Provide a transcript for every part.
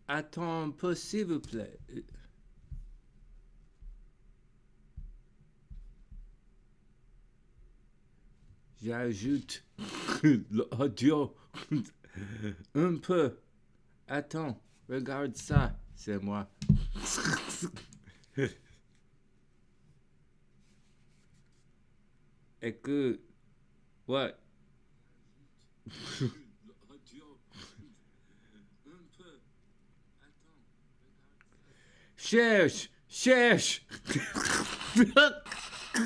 Attends un peu, s'il vous plaît. J'ajoute l'audio. Un peu. Attends, regarde ça. C'est moi. Écoute. What? Cherche.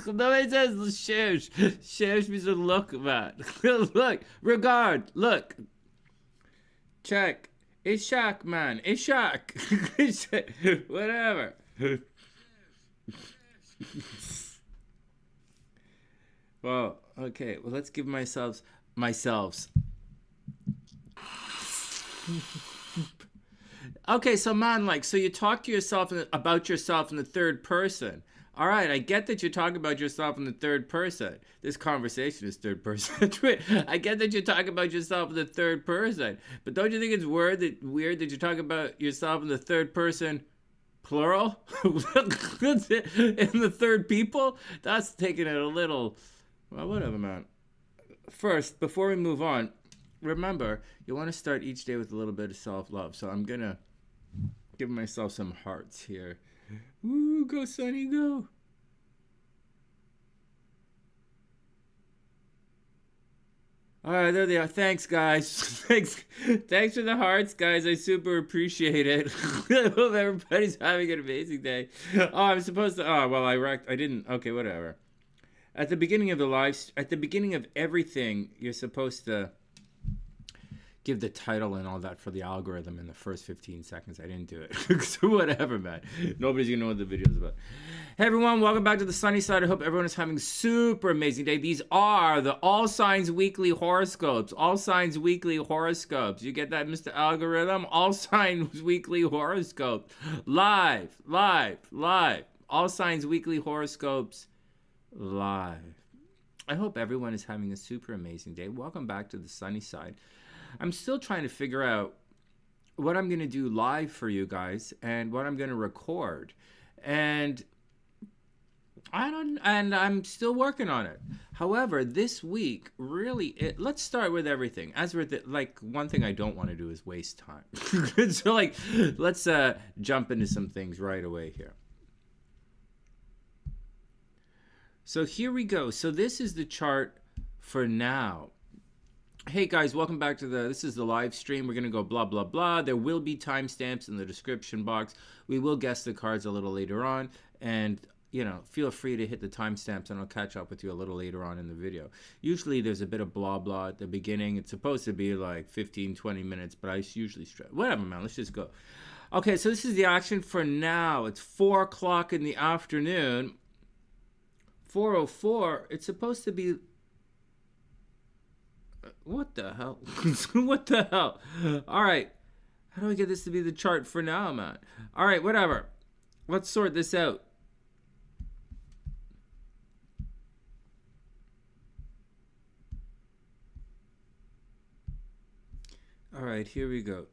Nobody says cherche. Cherche means to look, man. Look. Regard. Look. Check. Ishak, man. Ishak. Whatever. Well, okay. Well, let's give myself. Okay, so man, like, so you talk to yourself about yourself in the third person. All right, I get that you're talking about yourself in the third person. This conversation is third person. I get that you're talking about yourself in the third person. But don't you think it's weird that you're talking about yourself in the third person plural? In the third people? That's taking it a little... Well, whatever, man. First, before we move on, remember, you want to start each day with a little bit of self-love. So I'm going to give myself some hearts here. Woo, go Sonny, go. All right, there they are. Thanks, guys. Thanks for the hearts, guys. I super appreciate it. I hope everybody's having an amazing day. Oh, I'm supposed to... Oh, well, I didn't... Okay, whatever. At the beginning of everything, you're supposed to give the title and all that for the algorithm in the first 15 seconds. I didn't do it. So whatever, man. Nobody's going to know what the video's about. Hey, everyone. Welcome back to the Sunny Side. I hope everyone is having a super amazing day. These are the All Signs Weekly Horoscopes. All Signs Weekly Horoscopes. You get that, Mr. Algorithm? All Signs Weekly Horoscopes. Live. All Signs Weekly Horoscopes. Live. I hope everyone is having a super amazing day. Welcome back to the Sunny Side. I'm still trying to figure out what I'm going to do live for you guys and what I'm going to record. And I'm still working on it. However, this week, really, let's start with everything. As with it, like, one thing I don't want to do is waste time. So, like, let's jump into some things right away here. So here we go. So this is the chart for now. Hey guys, welcome back to this is the live stream. We're going to go blah, blah, blah. There will be timestamps in the description box. We will guess the cards a little later on. And, you know, feel free to hit the timestamps and I'll catch up with you a little later on in the video. Usually there's a bit of blah, blah at the beginning. It's supposed to be like 15, 20 minutes, but I usually stress. Whatever, man. Let's just go. Okay, so this is the action for now. It's 4 o'clock in the afternoon. 4:04. It's supposed to be... What the hell? What the hell? All right. How do I get this to be the chart for now, man? All right, whatever. Let's sort this out. All right, here we go.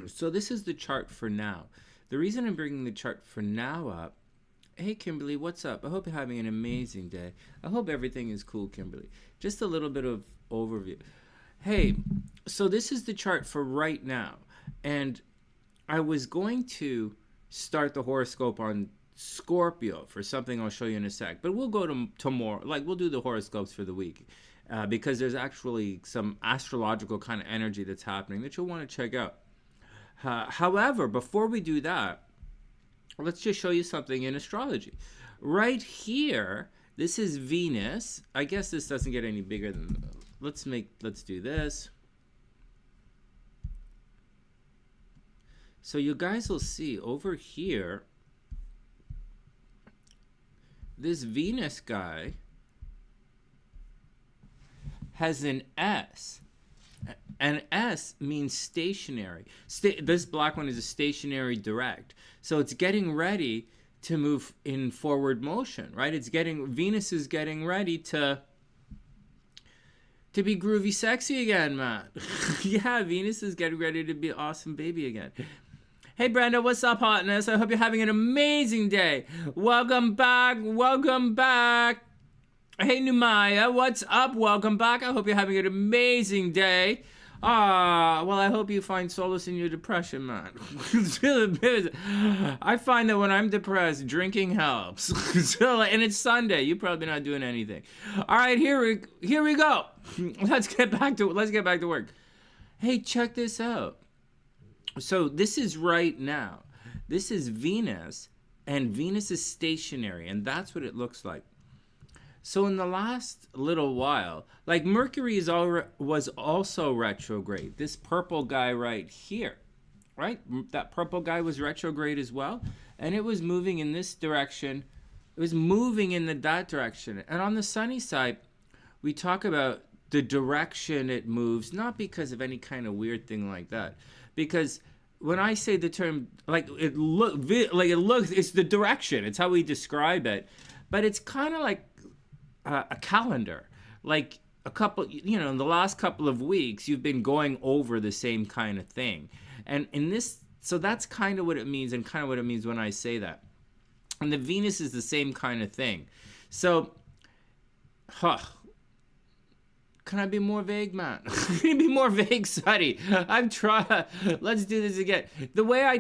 So this is the chart for now. The reason I'm bringing the chart for now up... Hey, Kimberly, what's up? I hope you're having an amazing day. I hope everything is cool, Kimberly. Just a little bit of overview. Hey, so this is the chart for right now. And I was going to start the horoscope on Scorpio for something I'll show you in a sec. But we'll go to more. Like, we'll do the horoscopes for the week. Because there's actually some astrological kind of energy that's happening that you'll want to check out. However, before we do that, let's just show you something in astrology. Right here, this is Venus. I guess this doesn't get any bigger than... Let's do this. So you guys will see over here, this Venus guy has an S. And S means stationary. This black one is a stationary direct. So it's getting ready to move in forward motion, right? Venus is getting ready to be groovy sexy again, man. Yeah, Venus is getting ready to be awesome baby again. Hey Brenda, what's up, hotness? I hope you're having an amazing day. Welcome back. Hey Numaya, what's up? Welcome back. I hope you're having an amazing day. Well, I hope you find solace in your depression, man. I find that when I'm depressed, drinking helps. And it's Sunday. You're probably not doing anything. All right, here we go. Let's get back to work. Hey, check this out. So this is right now. This is Venus, and Venus is stationary, and that's what it looks like. So in the last little while, like Mercury was also retrograde. This purple guy right here, right? That purple guy was retrograde as well. And it was moving in this direction. It was moving in that direction. And on the sunny side, we talk about the direction it moves, not because of any kind of weird thing like that. Because when I say the term, it's the direction. It's how we describe it. But it's kind of like a calendar, like a couple, in the last couple of weeks, you've been going over the same kind of thing. And so that's kind of what it means, and kind of what it means when I say that. And the Venus is the same kind of thing. So, can I be more vague, man? Can you be more vague, Sonny? I'm trying. Let's do this again. The way I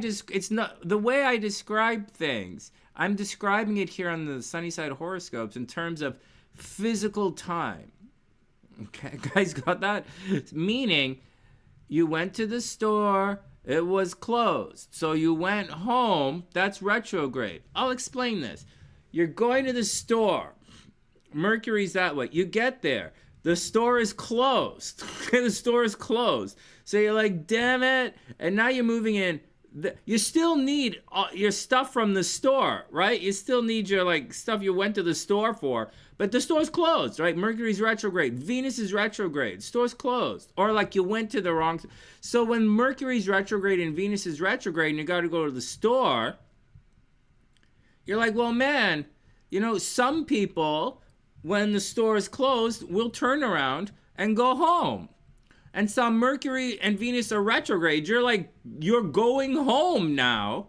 describe things, I'm describing it here on the SunnySide horoscopes in terms of physical time. Okay, guys, got that? Meaning, you went to the store, it was closed. So you went home, that's retrograde. I'll explain this. You're going to the store. Mercury's that way. You get there. The store is closed. The store is closed. So you're like, damn it. And now you're moving in. You still need your stuff from the store, right? You still need your stuff you went to the store for. But the store's closed, right? Mercury's retrograde. Venus is retrograde. Store's closed. Or you went to the wrong... So when Mercury's retrograde and Venus is retrograde and you got to go to the store, you're like, well, man, some people, when the store is closed, will turn around and go home. And some Mercury and Venus are retrograde. You're going home now,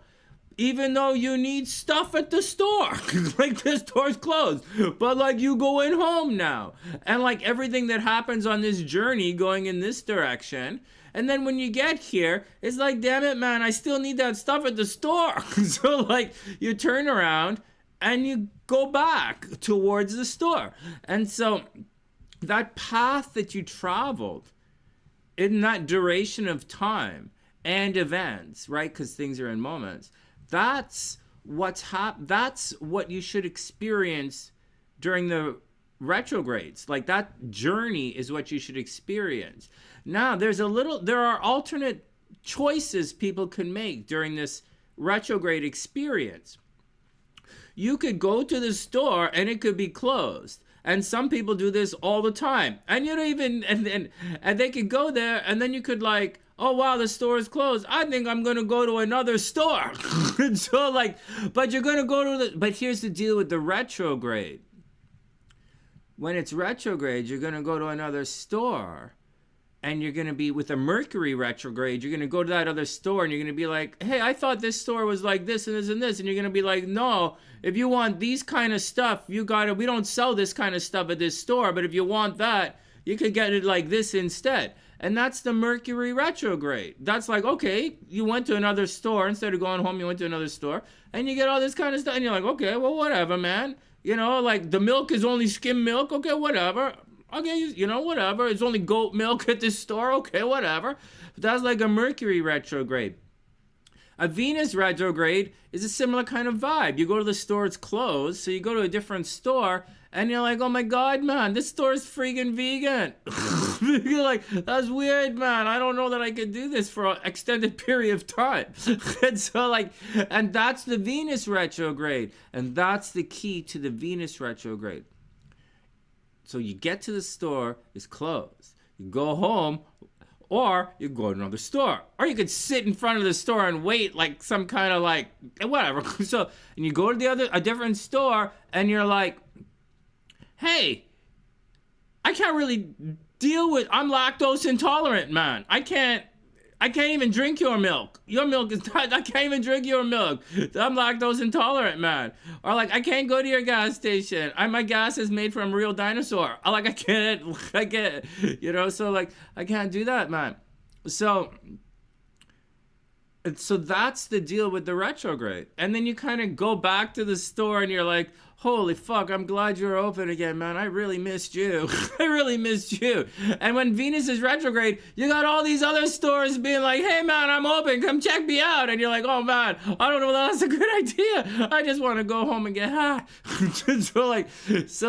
even though you need stuff at the store. The store's closed, but you going home now. And everything that happens on this journey going in this direction. And then when you get here, it's like, damn it, man, I still need that stuff at the store. So you turn around and you go back towards the store. And so that path that you traveled in that duration of time and events, right? Because things are in moments. That's that's what you should experience during the retrogrades. That journey is what you should experience. Now, there are alternate choices people can make during this retrograde experience. You could go to the store and it could be closed. And some people do this all the time. And you don't even, and they could go there and then you could oh wow, the store is closed. I think I'm going to go to another store. So but you're going to go to but here's the deal with the retrograde. When it's retrograde, you're going to go to another store. And you're going to be with a Mercury retrograde. You're going to go to that other store and you're going to be like, hey, I thought this store was like this and this and this. And you're going to be like, no, if you want these kind of stuff, we don't sell this kind of stuff at this store. But if you want that, you could get it like this instead. And that's the Mercury retrograde. That's okay, you went to another store. Instead of going home, you went to another store. And you get all this kind of stuff. And you're like, okay, well, whatever, man. The milk is only skim milk. Okay, whatever. Okay, whatever. It's only goat milk at this store. Okay, whatever. But that's a Mercury retrograde. A Venus retrograde is a similar kind of vibe. You go to the store, it's closed. So you go to a different store and you're like, oh my God, man, this store is freaking vegan. You're like, that's weird, man. I don't know that I could do this for an extended period of time. And so and that's the Venus retrograde. And that's the key to the Venus retrograde. So you get to the store, it's closed. You go home, Or you go to another store. Or you could sit in front of the store and wait like some kind of like, whatever. So, and you go to a different store and you're like, hey, I can't really deal with, I'm lactose intolerant, man. I can't even drink your milk. Your milk is not, I can't even drink your milk. I'm lactose intolerant, man. Or like, I can't go to your gas station. My gas is made from a real dinosaur. I can't, you know, so like, I can't do that, man. So that's the deal with the retrograde. And then you kind of go back to the store and you're like, holy fuck, I'm glad you're open again, man. I really missed you. I really missed you. And when Venus is retrograde, you got all these other stores being like, hey, man, I'm open. Come check me out. And you're like, oh, man, I don't know if that's a good idea. I just want to go home and get high. so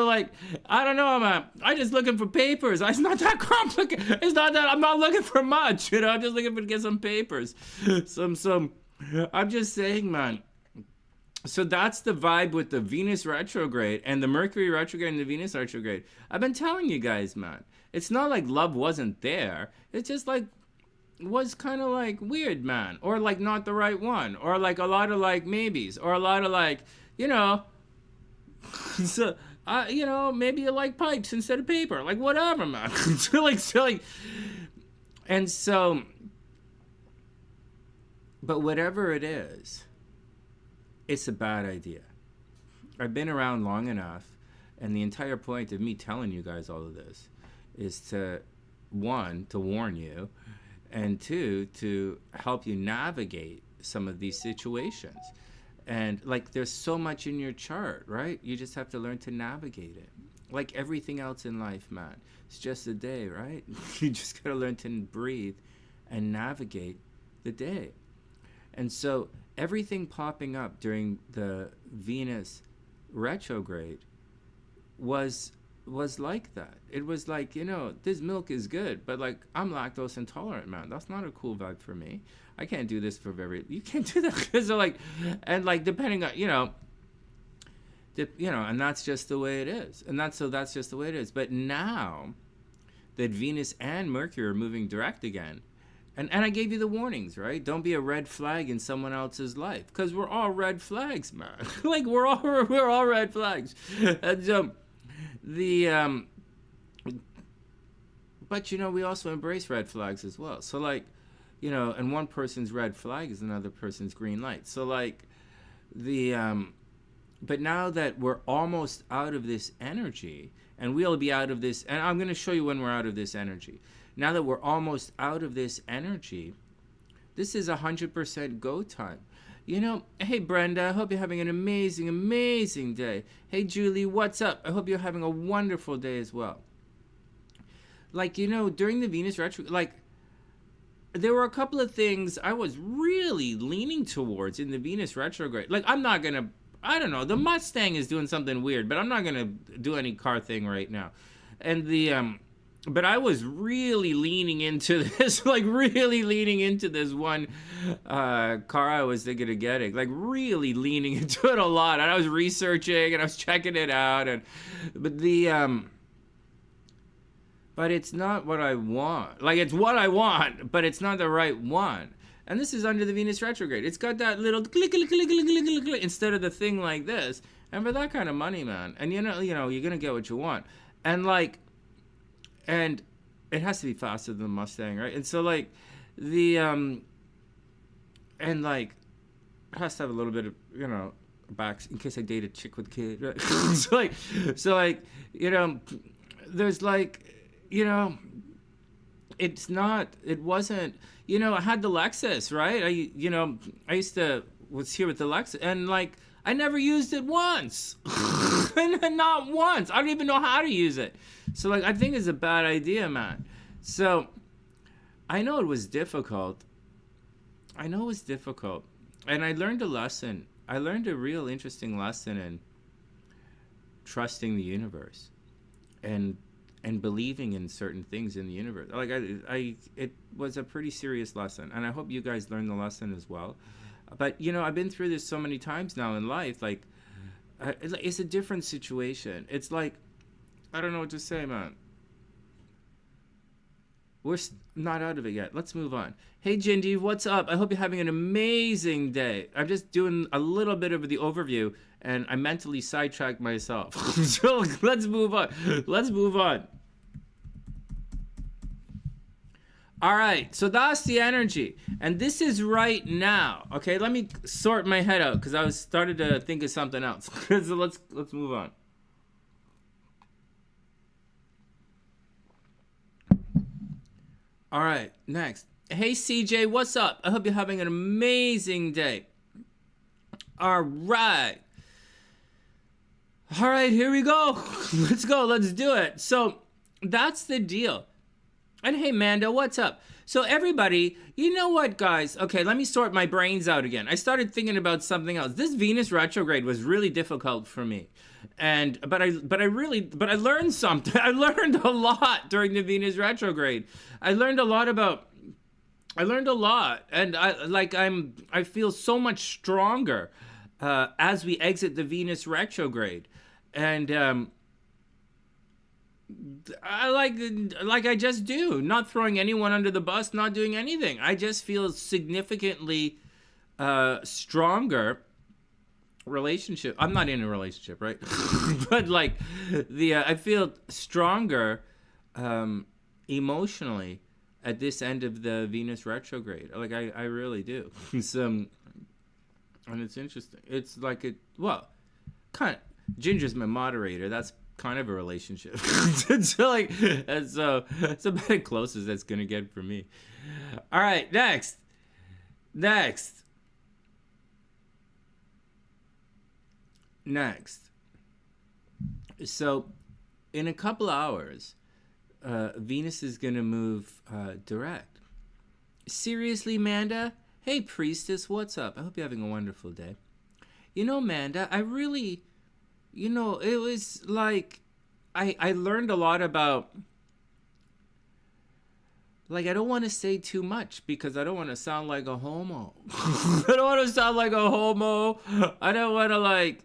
like, I don't know, man. I'm just looking for papers. It's not that complicated. It's not that I'm not looking for much. You know, I'm just looking to get some papers. I'm just saying, man. So that's the vibe with the Venus retrograde and the Mercury retrograde and the Venus retrograde. I've been telling you guys, man. It's not like love wasn't there. It's just like, was kind of like weird, man. Or like not the right one. Or like a lot of like maybes. Or a lot of like, you know. So, you know, maybe you like pipes instead of paper. Like whatever, man. And so, but whatever it is, it's a bad idea. I've been around long enough, and the entire point of me telling you guys all of this is to, one, to warn you, and two, to help you navigate some of these situations. And like, there's so much in your chart, right? You just have to learn to navigate it. Like everything else in life, man. It's just a day, right? You just gotta learn to breathe and navigate the day. And so everything popping up during the Venus retrograde was like that. It was like, you know, this milk is good, but like, I'm lactose intolerant, man. That's not a cool vibe for me. I can't do this you can't do that. So like, and like, depending on, you know, and that's just the way it is. And that's just the way it is. But now that Venus and Mercury are moving direct again, and I gave you the warnings, right? Don't be a red flag in someone else's life, because we're all red flags, man. Like we're all red flags. And but you know, we also embrace red flags as well. So like, you know, and one person's red flag is another person's green light. So like but now that we're almost out of this energy, and we'll be out of this, and I'm going to show you when we're out of this energy. Now that we're almost out of this energy, this is 100% go time. You know, hey Brenda, I hope you're having an amazing, amazing day. Hey Julie, what's up? I hope you're having a wonderful day as well. Like, you know, during the Venus retrograde, like, there were a couple of things I was really leaning towards in the Venus retrograde. Like, I don't know, the Mustang is doing something weird, but I'm not gonna do any car thing right now. And but I was really leaning into this, like really leaning into this one car I was thinking of getting, like really leaning into it a lot. And I was researching and I was checking it out, but it's not what I want. Like, it's what I want, but it's not the right one. And this is under the Venus retrograde. It's got that little click, click, click, click, click, click, click, instead of the thing like this. And for that kind of money, man, and you know, you're gonna get what you want. And like, and it has to be faster than the Mustang, right? And so like and like, it has to have a little bit of, you know, back in case I date a chick with kid, right? so like, you know, there's like, you know, it wasn't, you know, I had the Lexus, right? Was here with the Lexus, and like, I never used it once. Not once. I don't even know how to use it. So like, I think it's a bad idea, man. So I know it was difficult. And I learned a lesson. I learned a real interesting lesson in trusting the universe and believing in certain things in the universe. Like, it was a pretty serious lesson, and I hope you guys learned the lesson as well. But you know, I've been through this so many times now in life. Like, it's a different situation. It's like, I don't know what to say, man. We're not out of it yet. Let's move on. Hey, Gingie, what's up? I hope you're having an amazing day. I'm just doing a little bit of the overview, and I mentally sidetracked myself. So let's move on. Let's move on. All right, so that's the energy, and this is right now. Okay, let me sort my head out because I was started to think of something else. So let's move on. All right, next. Hey, CJ, what's up? I hope you're having an amazing day. All right. All right, here we go. Let's go. Let's do it. So that's the deal. And hey, Mando, what's up? So everybody, you know what, guys? Okay, let me sort my brains out again. I started thinking about something else. This Venus retrograde was really difficult for me. But I learned something. I learned a lot during the Venus retrograde. I learned a lot, and I feel so much stronger as we exit the Venus retrograde. And I just do, not throwing anyone under the bus, not doing anything. I just feel significantly stronger relationship. I'm not in a relationship, right? But like I feel stronger emotionally at this end of the Venus retrograde. Like I really do. And it's interesting. It's like kind of Ginger's my moderator. That's kind of a relationship. So it's about as close as that's gonna get for me. All right, next. So in a couple hours, Venus is gonna move direct. Seriously, Manda? Hey, priestess, what's up? I hope you're having a wonderful day. You know, Manda, I really, it was like I learned a lot about, like, I don't want to say too much because I don't want to sound like a homo. I don't want to sound like a homo. I don't want to,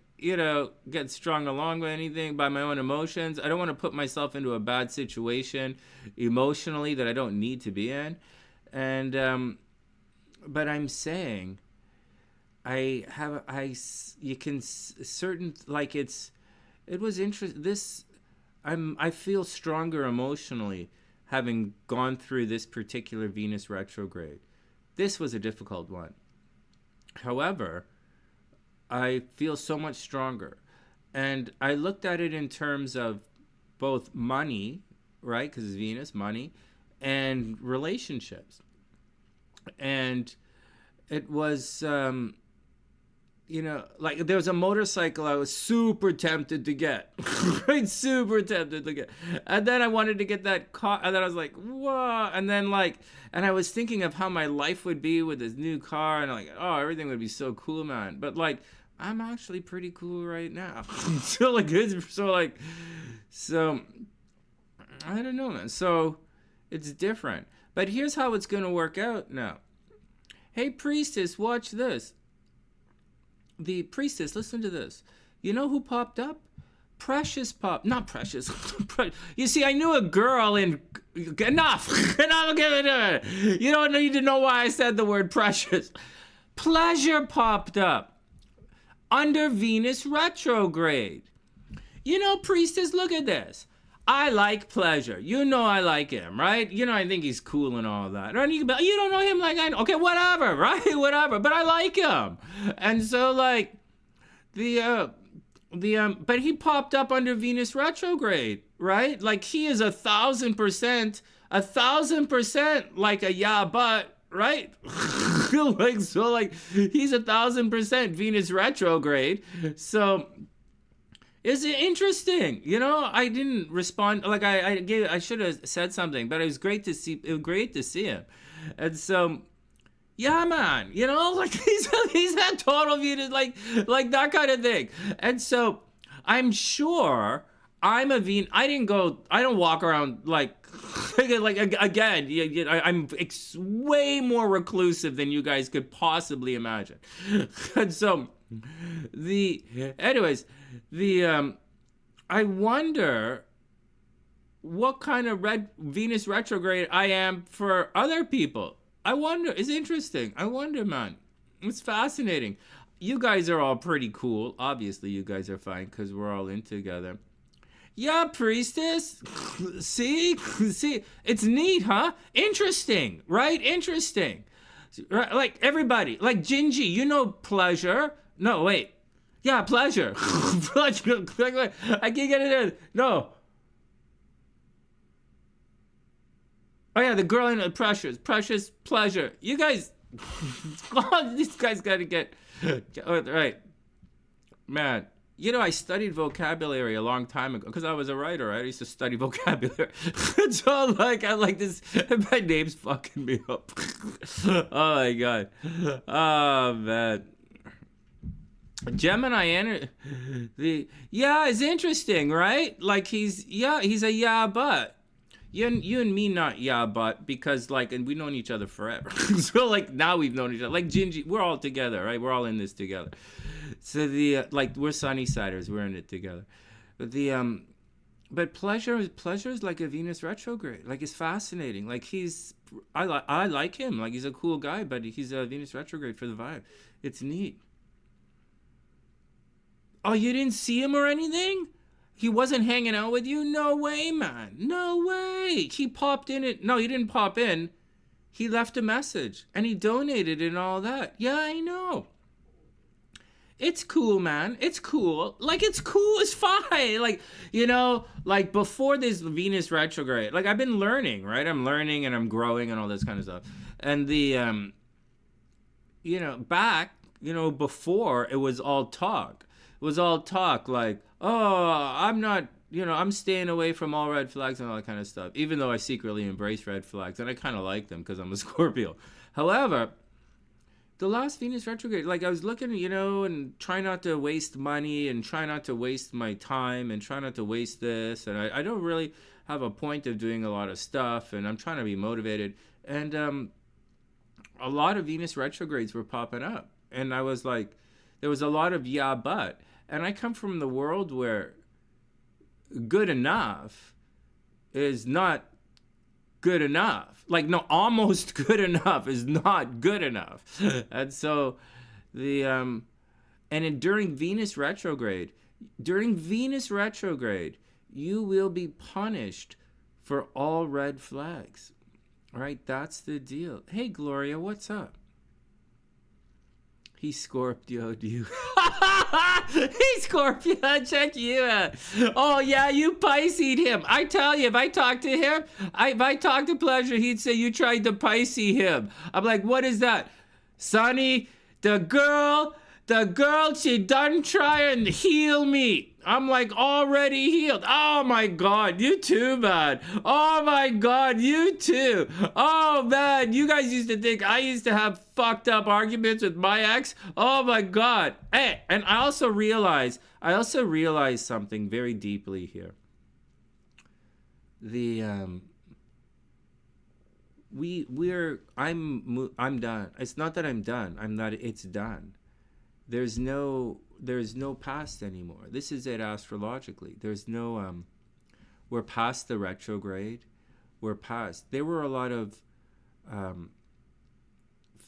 get strung along with anything by my own emotions. I don't want to put myself into a bad situation emotionally that I don't need to be in. And, but I'm saying, it was interesting. I feel stronger emotionally having gone through this particular Venus retrograde. This was a difficult one. However, I feel so much stronger. And I looked at it in terms of both money, right? Because it's Venus, money, and relationships. And it was, there was a motorcycle I was super tempted to get. Right? Super tempted to get. And then I wanted to get that car. And then I was like, whoa. And then and I was thinking of how my life would be with this new car. And everything would be so cool, man. But I'm actually pretty cool right now. So I don't know, man. So it's different. But here's how it's going to work out now. Hey, priestess, watch this. The priestess, listen to this. You know who popped up? Precious not Precious. You see, I knew a girl in... Enough. You don't need to know why I said the word precious. Pleasure popped up under Venus retrograde. Priestess, look at this. I like Pleasure. I like him, right? I think he's cool and all that. And you don't know him like I know. Okay, whatever, right? Whatever. But I like him. And so, but he popped up under Venus retrograde, right? He is 1,000% like a yeah, but, right? He's 1,000% Venus retrograde. So... Is it interesting? I didn't respond. I should have said something, but it was great to see. It was great to see him, and so, yeah, man. He's that total Venus, like that kind of thing. And so, I'm sure I'm a Venus. I don't walk around again. I'm way more reclusive than you guys could possibly imagine, and so, I wonder what kind of Venus retrograde I am for other people. I wonder. It's interesting. I wonder, man. It's fascinating. You guys are all pretty cool. Obviously, you guys are fine because we're all in together. Yeah, priestess. See? It's neat, huh? Interesting, right? Interesting. Right? Like everybody, like Gingie, you know pleasure. No, wait. Yeah, pleasure. Pleasure. I can't get it in. No. Oh yeah, the girl in the precious pleasure. You guys, these guys gotta get, right. Man, you know, I studied vocabulary a long time ago because I was a writer, right? I used to study vocabulary. So like, I like this, my name's fucking me up. Oh my God. Oh man. Gemini yeah, it's interesting, right? Like he's a but. You and me not but because like, and we've known each other forever. So like now we've known each other. Like Gingie, we're all together, right? We're all in this together. So like we're SunnySiders, we're in it together. But pleasure is like a Venus retrograde. Like it's fascinating. Like I like him. Like he's a cool guy, but he's a Venus retrograde for the vibe. It's neat. Oh, you didn't see him or anything? He wasn't hanging out with you? No way, man. No way. He popped in it. No, he didn't pop in. He left a message and he donated and all that. Yeah, I know. It's cool, man. It's cool. Like, it's cool. It's fine. Like, you know, like before this Venus retrograde, like I've been learning, right? I'm learning and I'm growing and all this kind of stuff. And you know, back, you know, before it was all talk. It was all talk like, oh, I'm not, you know, I'm staying away from all red flags and all that kind of stuff, even though I secretly embrace red flags and I kind of like them because I'm a Scorpio. However, the last Venus retrograde, like I was looking, you know, and try not to waste money and try not to waste my time and try not to waste this. And I don't really have a point of doing a lot of stuff and I'm trying to be motivated. And a lot of Venus retrogrades were popping up. And I was like, there was a lot of but. And I come from the world where good enough is not good enough. Like, no, almost good enough is not good enough. And so during Venus retrograde, you will be punished for all red flags. All right, that's the deal. Hey, Gloria, what's up? He Scorpio'd you. He Scorpio, check you out. Oh, yeah, you Pisce'd him. I tell you, if I talk to him, if I talk to Pleasure, he'd say, you tried to Pisces him. I'm like, what is that? Sonny, the girl, she done try and heal me. I'm like, already healed. Oh my God, you too, man. Oh my God, you too. Oh man, you guys used to think I used to have fucked up arguments with my ex. Oh my God. Hey, and I also realized something very deeply here. I'm done. It's not that I'm done. It's done. There's no past anymore. This is it astrologically. There's no, we're past the retrograde. There were a lot of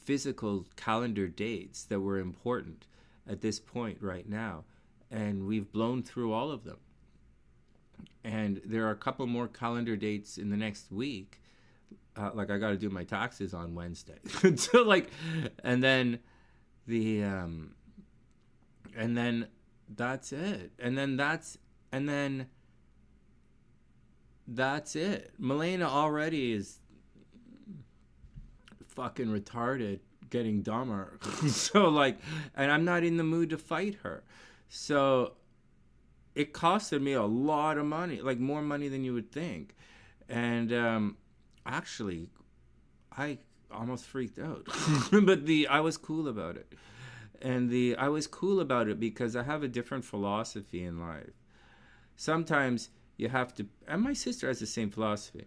physical calendar dates that were important at this point right now. And we've blown through all of them. And there are a couple more calendar dates in the next week. Like I got to do my taxes on Wednesday. So like, and then that's it. And then that's it. Milena already is fucking retarded, getting dumber. So like, and I'm not in the mood to fight her. So it costed me a lot of money, like more money than you would think. And actually, I almost freaked out. But I was cool about it. And I was cool about it because I have a different philosophy in life. Sometimes you have to, and my sister has the same philosophy.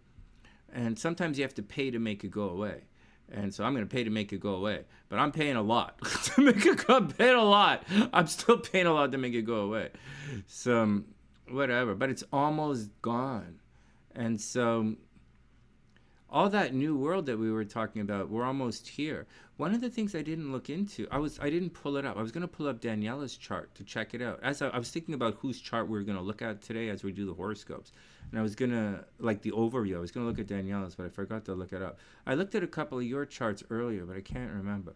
And sometimes you have to pay to make it go away. And so I'm going to pay to make it go away. But I'm paying a lot to make it go. I'm paying a lot. I'm still paying a lot to make it go away. So, whatever. But it's almost gone. And so all that new world that we were talking about, we're almost here. One of the things I didn't look into, I didn't pull it up. I was going to pull up Daniela's chart to check it out. As I was thinking about whose chart we were going to look at today as we do the horoscopes. And I was going to, like the overview, I was going to look at Daniela's, but I forgot to look it up. I looked at a couple of your charts earlier, but I can't remember.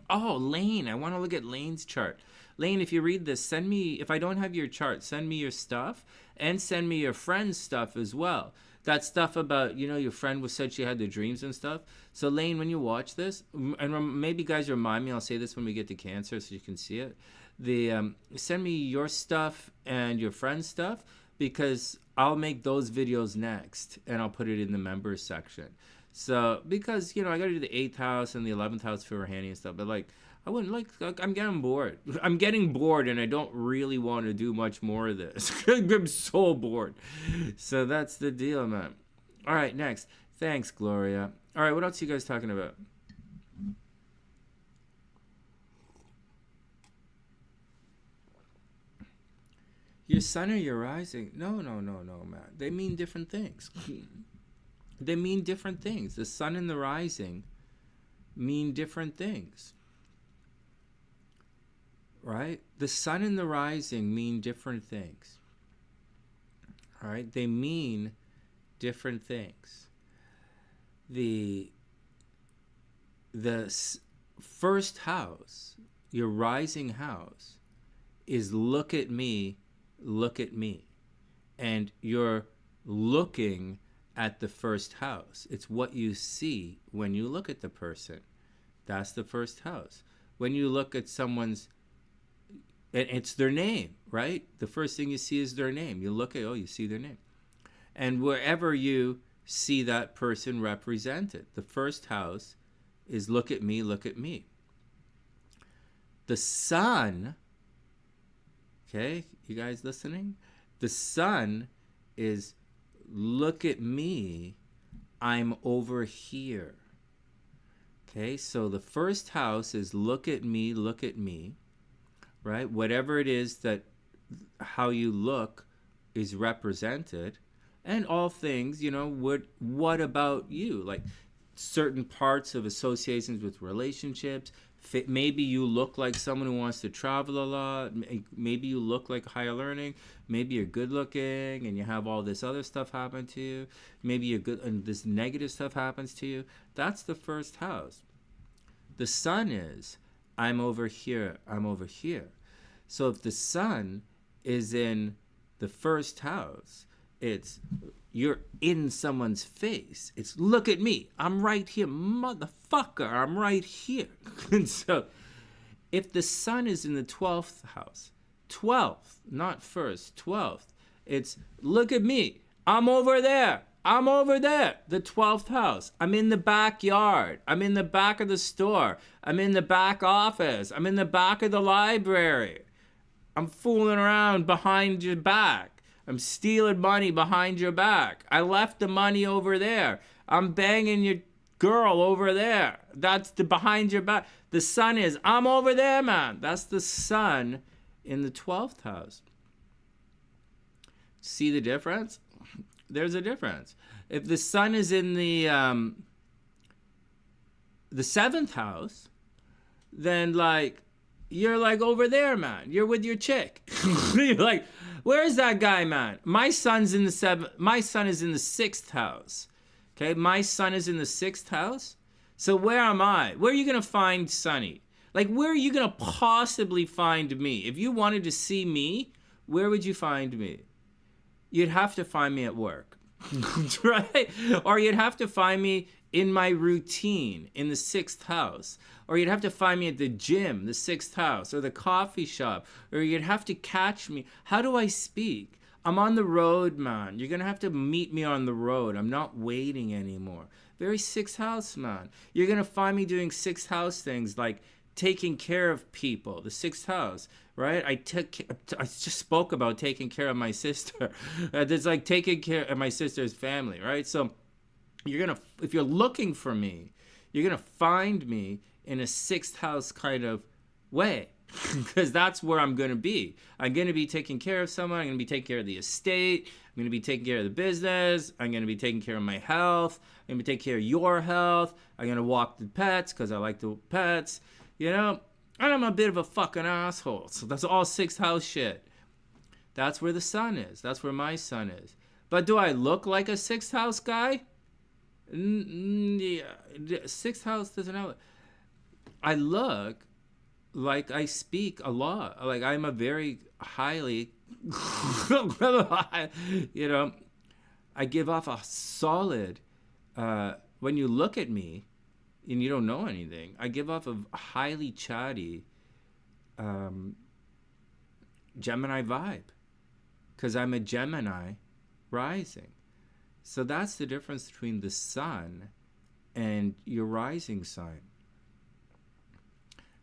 Oh, Lane, I want to look at Lane's chart. Lane, if you read this, send me, if I don't have your chart, send me your stuff and send me your friend's stuff as well. That stuff about, you know, your friend was said she had the dreams and stuff. So Lane, when you watch this, and maybe guys remind me, I'll say this when we get to Cancer so you can see it. Send me your stuff and your friend's stuff, because I'll make those videos next and I'll put it in the members section. So, because, you know, I got to do the 8th house and the 11th house for Hana and stuff, but like, I wouldn't like, I'm getting bored. I'm getting bored and I don't really want to do much more of this. I'm so bored. So that's the deal, man. All right, next. Thanks, Gloria. All right, what else are you guys talking about? Your sun or your rising? No, man. They mean different things. They mean different things. The sun and the rising mean different things. Right? The sun and the rising mean different things. All right? They mean different things. The first house, your rising house, is look at me, look at me. And you're looking at the first house. It's what you see when you look at the person. That's the first house. When you look at someone's, and it's their name, right? The first thing you see is their name. You look at, you see their name. And wherever you see that person represented, the first house is look at me, look at me. The sun, okay, you guys listening? The sun is look at me, I'm over here. Okay, so the first house is look at me, right? Whatever it is that how you look is represented, and all things, you know, what about you? Like certain parts of associations with relationships. Maybe you look like someone who wants to travel a lot. Maybe you look like higher learning. Maybe you're good looking and you have all this other stuff happen to you. Maybe you're good and this negative stuff happens to you. That's the first house. The sun is, I'm over here, I'm over here. So if the sun is in the first house, it's you're in someone's face. It's look at me. I'm right here, motherfucker. I'm right here. And so if the sun is in the 12th house, 12th, not first, 12th, it's look at me. I'm over there. I'm over there. The 12th house. I'm in the backyard. I'm in the back of the store. I'm in the back office. I'm in the back of the library. I'm fooling around behind your back. I'm stealing money behind your back. I left the money over there. I'm banging your girl over there. That's the behind your back. The sun is, I'm over there, man. That's the sun in the 12th house. See the difference? There's a difference. If the sun is in the 7th house, then like, you're like over there, man. You're with your chick. You're like, where's that guy, man? My son's in the 7th. My son is in the 6th house. Okay, my son is in the 6th house. So where am I? Where are you gonna find Sonny? Like, where are you gonna possibly find me? If you wanted to see me, where would you find me? You'd have to find me at work, right? Or you'd have to find me in my routine in the 6th house. Or you'd have to find me at the gym, the 6th house, or the coffee shop, or you'd have to catch me. How do I speak? I'm on the road, man. You're going to have to meet me on the road. I'm not waiting anymore. Very 6th house, man. You're going to find me doing 6th house things like taking care of people, the 6th house, right? I just spoke about taking care of my sister. It's like taking care of my sister's family, right? So if you're looking for me, you're going to find me in a 6th house kind of way. because that's where I'm going to be. I'm going to be taking care of someone. I'm going to be taking care of the estate. I'm going to be taking care of the business. I'm going to be taking care of my health. I'm going to be taking care of your health. I'm going to walk the pets because I like the pets, you know? And I'm a bit of a fucking asshole. So that's all sixth house shit. That's where the sun is. That's where my sun is. But do I look like a sixth house guy? Yeah. Sixth house doesn't have... I look like I speak a lot. Like I'm a very highly... you know, I give off a solid... when you look at me and you don't know anything, I give off a highly chatty Gemini vibe. Because I'm a Gemini rising. So that's the difference between the sun and your rising sign.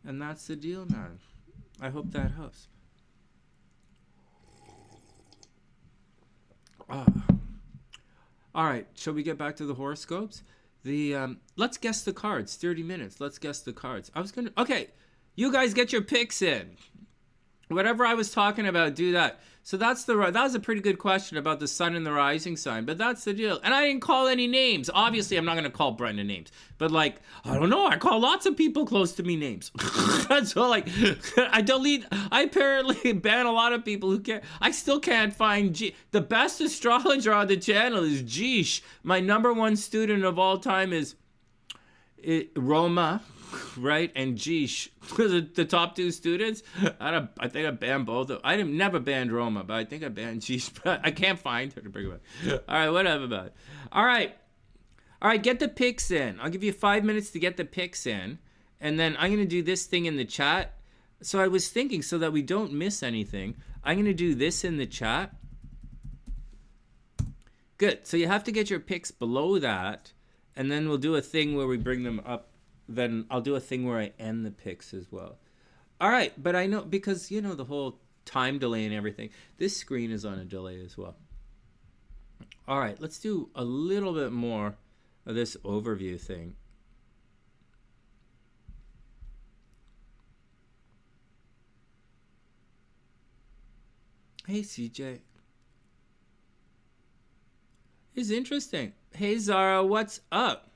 And that's the deal, man. I hope that helps. All right, shall we get back to the horoscopes? Let's guess the cards. 30 minutes. Let's guess the cards. Okay, you guys get your picks in. Whatever I was talking about, do that. So that was a pretty good question about the sun and the rising sign, but that's the deal. And I didn't call any names. Obviously, I'm not going to call Brenda names, but like, I don't know. I call lots of people close to me names. So like, I apparently ban a lot of people who can't. I still can't find the best astrologer on the channel is Jeesh. My #1 student of all time is Roma. Right, and Jeesh, the top 2 students. I think I banned both. I never banned Roma, but I think I banned Jeesh. But I can't find her to bring it back. All right, whatever about it. All right, get the picks in. I'll give you 5 minutes to get the picks in, and then I'm gonna do this thing in the chat. So I was thinking, so that we don't miss anything, I'm gonna do this in the chat. Good. So you have to get your picks below that, and then we'll do a thing where we bring them up. Then I'll do a thing where I end the picks as well. All right, but I know, because, you know, the whole time delay and everything, this screen is on a delay as well. All right, let's do a little bit more of this overview thing. Hey, CJ. It's interesting. Hey, Zara, what's up?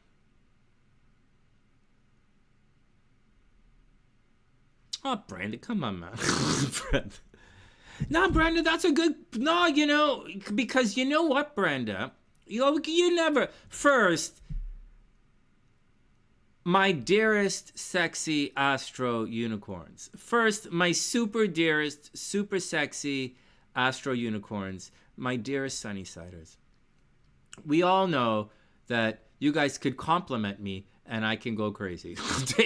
Oh, Brandon, come on, man. Brenda. No, Brenda, that's a good... No, you know, because you know what, Brenda? You never... First, my dearest sexy astro unicorns. First, my super dearest, super sexy astro unicorns. My dearest SunnySiders. We all know that you guys could compliment me and I can go crazy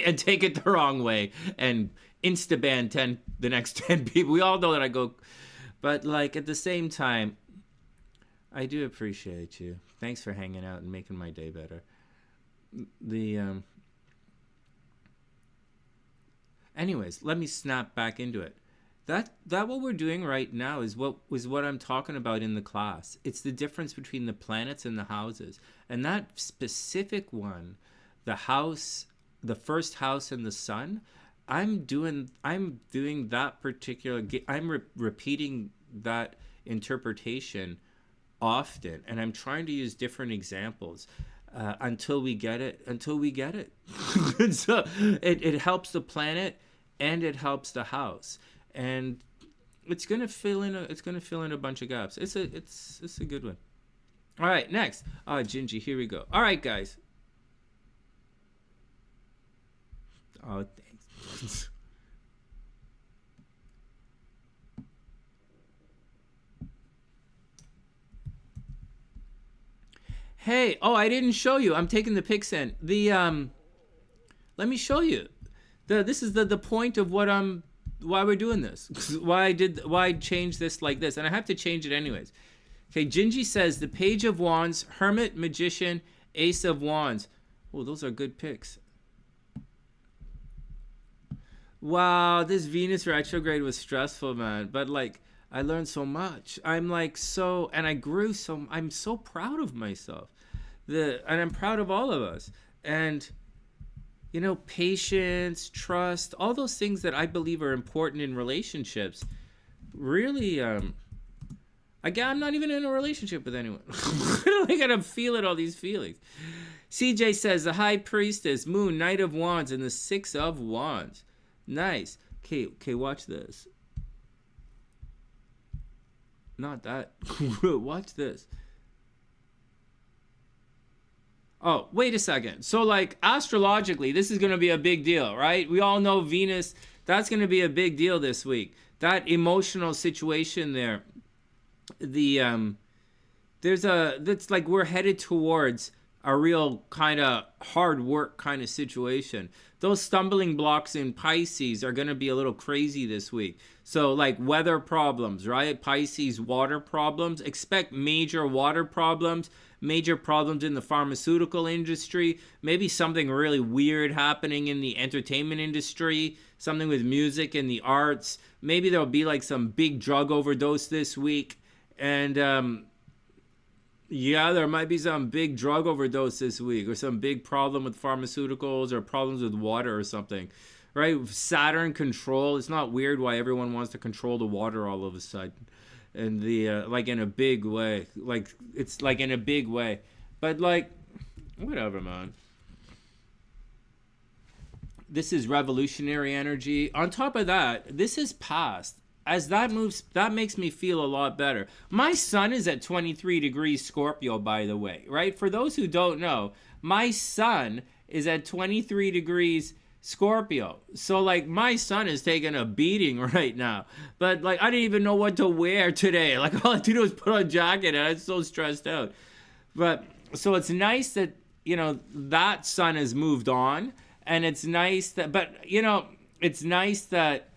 and take it the wrong way and insta-ban the next 10 people. We all know that I go, but like at the same time, I do appreciate you. Thanks for hanging out and making my day better. Anyways, let me snap back into it. That what we're doing right now is what I'm talking about in the class. It's the difference between the planets and the houses. And that specific one, the house, the first house and the sun, I'm doing that particular, I'm repeating that interpretation often, and I'm trying to use different examples until we get it. So it helps the planet and it helps the house, and it's gonna fill in a bunch of gaps. It's a good one. All right, next, Gingie, here we go. All right, guys. Oh, thanks. Hey, I didn't show you. I'm taking the pics in. Let me show you. This is the point of why we're doing this. why I changed this like this, and I have to change it anyways. Okay, Gingie says the Page of Wands, Hermit, Magician, Ace of Wands. Oh, those are good picks. Wow, this Venus retrograde was stressful, man. But like, I learned so much. I'm like and I grew so. I'm so proud of myself. And I'm proud of all of us. And you know, patience, trust, all those things that I believe are important in relationships. Really, again, I'm not even in a relationship with anyone. I gotta feel it, all these feelings. CJ says the High Priestess, Moon, Knight of Wands, and the Six of Wands. Nice. Okay, watch this. Not that. Watch this. Oh, wait a second. So, like, astrologically, this is going to be a big deal, right? We all know Venus, that's going to be a big deal this week. That emotional situation there. That's like we're headed towards a real kind of hard work kind of situation. Those stumbling blocks in Pisces are going to be a little crazy this week. So like weather problems, right? Pisces, water problems. Expect major water problems, major problems in the pharmaceutical industry, maybe something really weird happening in the entertainment industry, something with music and the arts. Maybe there'll be like some big drug overdose this week. And yeah, there might be some big drug overdose this week, or some big problem with pharmaceuticals, or problems with water or something, right? Saturn control. It's not weird why everyone wants to control the water all of a sudden, and like in a big way. Like it's like in a big way, but like whatever, man. This is revolutionary energy. On top of that, this is past. As that moves, that makes me feel a lot better. My sun is at 23 degrees Scorpio, by the way, right? For those who don't know, my sun is at 23 degrees Scorpio. So, like, my sun is taking a beating right now. But, like, I didn't even know what to wear today. Like, all I did was put on a jacket, and I'm so stressed out. But, so it's nice that, you know, that sun has moved on. And it's nice that, but, you know, it's nice that,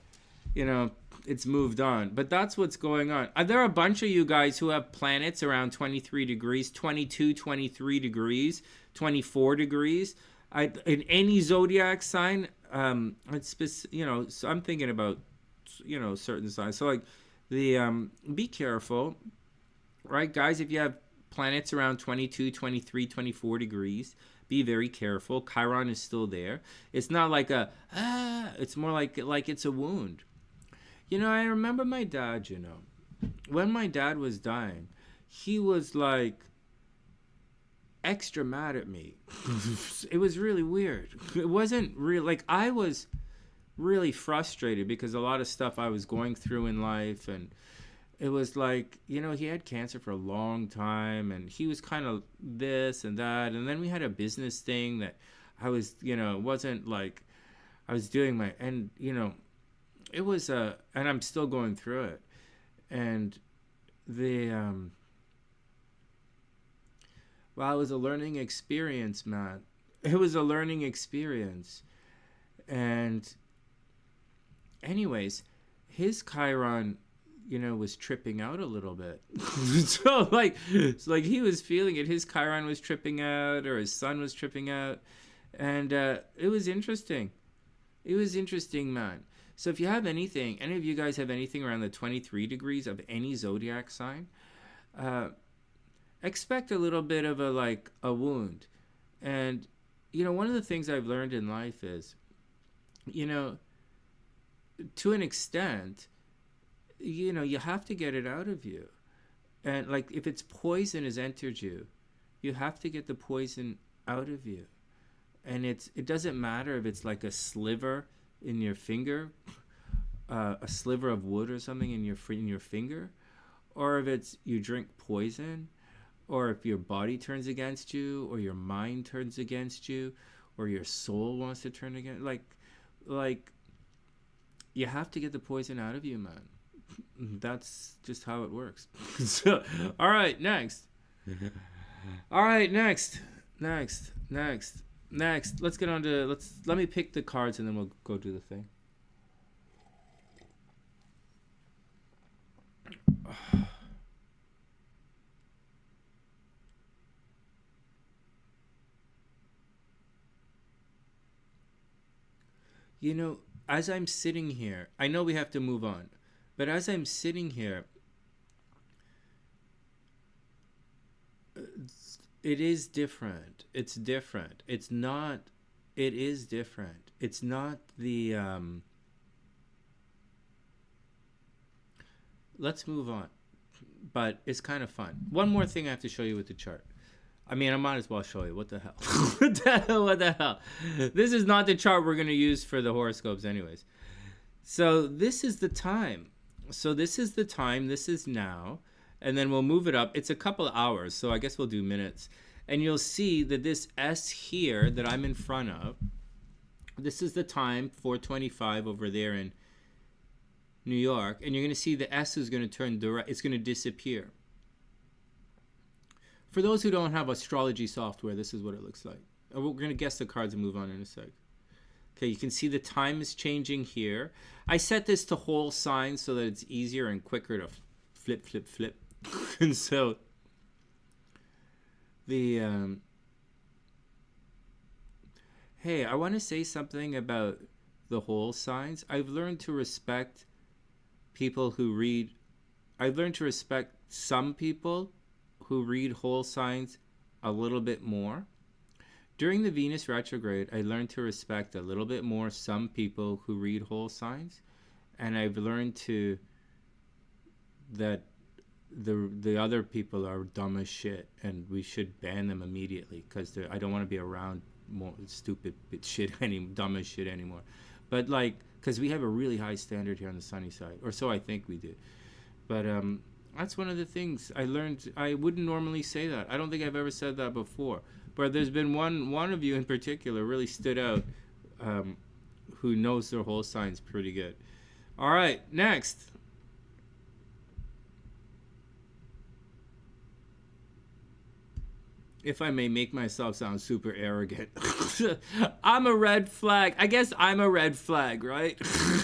you know, it's moved on, but that's what's going on. There are a bunch of you guys who have planets around 23 degrees, 22, 23 degrees, 24 degrees. In any zodiac sign, it's, you know, so I'm thinking about, you know, certain signs. So like be careful, right, guys? If you have planets around 22, 23, 24 degrees, be very careful. Chiron is still there. It's not like it's more like it's a wound. You know, I remember my dad, you know, when my dad was dying, he was like extra mad at me. It was really weird. It wasn't real. Like, I was really frustrated because a lot of stuff I was going through in life, and it was like, you know, he had cancer for a long time, and he was kind of this and that. And then we had a business thing that I was, you know, it wasn't like I was doing my, and, you know, it was and I'm still going through it, and well, it was a learning experience, man. It was a learning experience. And anyways, his Chiron, you know, was tripping out a little bit. so like he was feeling it. His Chiron was tripping out, or his sun was tripping out, and it was interesting. It was interesting, man. So if you have anything, any of you guys have anything around the 23 degrees of any zodiac sign, expect a little bit of a wound. And, you know, one of the things I've learned in life is, you know, to an extent, you know, you have to get it out of you. And like, if it's poison has entered you, you have to get the poison out of you. And it doesn't matter if it's like a sliver in your finger, a sliver of wood or something in your finger, or if it's you drink poison, or if your body turns against you, or your mind turns against you, or your soul wants to turn against, like you have to get the poison out of you, man. That's just how it works. So, all right, next. All right, next. Let's get on to, let me pick the cards and then we'll go do the thing. You know, as I'm sitting here, I know we have to move on, but as I'm sitting here, it is different. It's different. It's not It is different. It's not the let's move on. But it's kind of fun. One more thing I have to show you with the chart. I mean, I might as well show you. What the hell? What the hell? What the hell? This is not the chart we're going to use for the horoscopes anyways. So this is the time. So this is the time. This is now. And then we'll move it up. It's a couple of hours, so I guess we'll do minutes. And you'll see that this S here that I'm in front of, this is the time, 4:25 over there in New York. And you're going to see the S is going to turn direct. It's going to disappear. For those who don't have astrology software, this is what it looks like. We're going to guess the cards and move on in a sec. Okay, you can see the time is changing here. I set this to whole signs so that it's easier and quicker to flip, flip, flip. And so the hey, I want to say something about the whole signs. I've learned to respect people who read. I've learned to respect some people who read whole signs a little bit more. During the Venus retrograde, I learned to respect a little bit more some people who read whole signs, and I've learned that the other people are dumb as shit, and we should ban them immediately because I don't want to be around more stupid shit, dumb as shit anymore. But like, because we have a really high standard here on the sunny side, or so I think we do. But that's one of the things I learned. I wouldn't normally say that. I don't think I've ever said that before. But there's been one of you in particular really stood out, who knows their whole signs pretty good. All right, next. If I may make myself sound super arrogant, I'm a red flag. I guess I'm a red flag, right?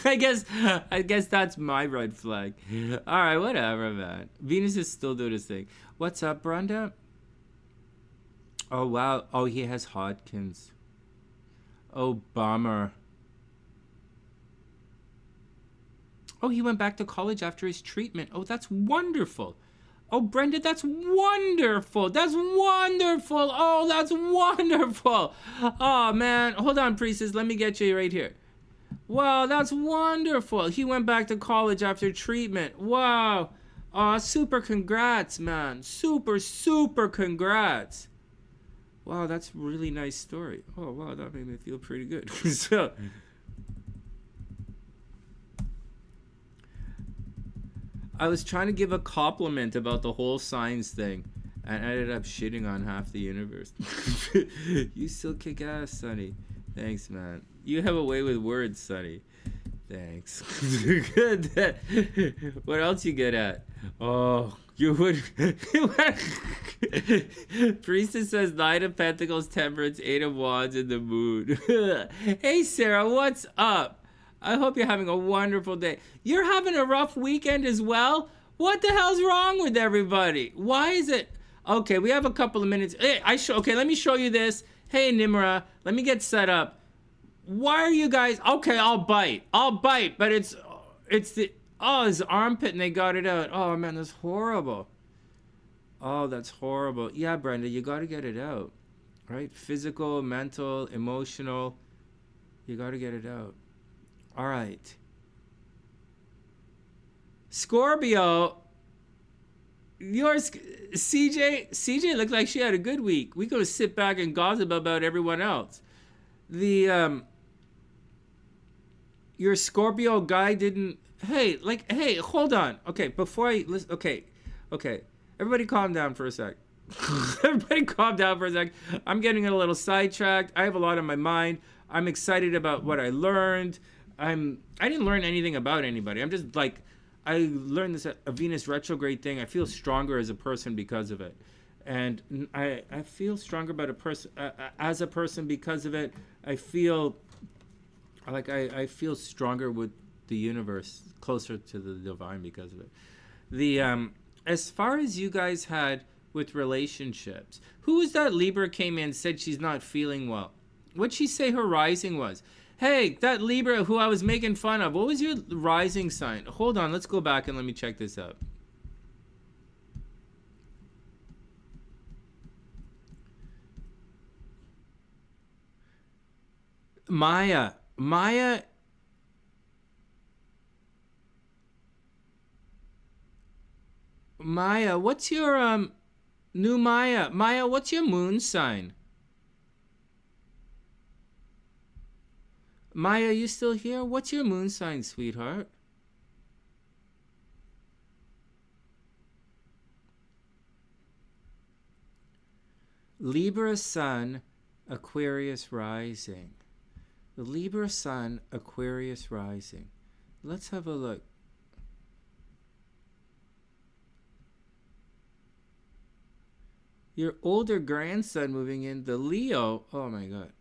I guess that's my red flag. All right, whatever, man. Venus is still doing his thing. What's up, Brenda? Oh, wow. Oh, he has Hodgkins. Oh, bummer. Oh, he went back to college after his treatment. Oh, that's wonderful. Oh, Brenda, that's wonderful. That's wonderful. Oh, that's wonderful. Oh, man. Hold on, priestess. Let me get you right here. Wow, that's wonderful. He went back to college after treatment. Wow. Oh, super congrats, man. Super, super congrats. Wow, that's a really nice story. Oh, wow, that made me feel pretty good. So, I was trying to give a compliment about the whole signs thing, and I ended up shitting on half the universe. You still kick ass, Sonny. Thanks, man. You have a way with words, Sonny. Thanks. Good. What else you good at? Oh, you would. Priestess says 9 of Pentacles, Temperance, 8 of Wands in the mood. Hey, Sarah, what's up? I hope you're having a wonderful day. You're having a rough weekend as well? What the hell's wrong with everybody? Why is it? Okay, we have a couple of minutes. Hey, okay, let me show you this. Hey, Nimra, let me get set up. Why are you guys... Okay, I'll bite, but it's the... Oh, his armpit and they got it out. Oh, man, that's horrible. Oh, that's horrible. Yeah, Brenda, you got to get it out, right? Physical, mental, emotional. You got to get it out. All right. Scorpio. Yours, CJ looked like she had a good week. We go sit back and gossip about everyone else. Your Scorpio guy didn't... Hey, hold on. Okay, before I listen... Okay. Everybody calm down for a sec. Everybody calm down for a sec. I'm getting a little sidetracked. I have a lot on my mind. I'm excited about what I learned. I didn't learn anything about anybody. I'm just like... I learned this a Venus retrograde thing. I feel stronger as a person because of it. And I feel stronger about a person as a person because of it. I feel like I feel stronger with the universe, closer to the divine because of it. As far as you guys had with relationships, who was that Libra came in and said she's not feeling well? What'd she say her rising was? Hey, that Libra who I was making fun of, what was your rising sign? Hold on, let's go back and let me check this out. Maya. Maya. Maya, what's your new Maya? Maya, what's your moon sign? Maya, you still here? What's your moon sign, sweetheart? Libra Sun, Aquarius rising. The Libra Sun, Aquarius rising. Let's have a look. Your older grandson moving in, the Leo. Oh my God.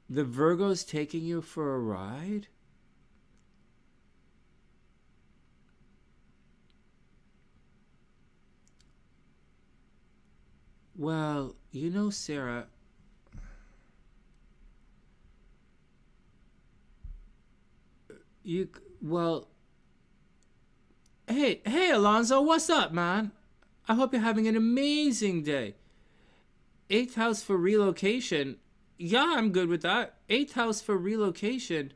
The Virgo's taking you for a ride? Well, you know, Sarah, well, hey, Alonzo, what's up, man? I hope you're having an amazing day. Eighth house for relocation. Yeah, I'm good with that. Eighth house for relocation.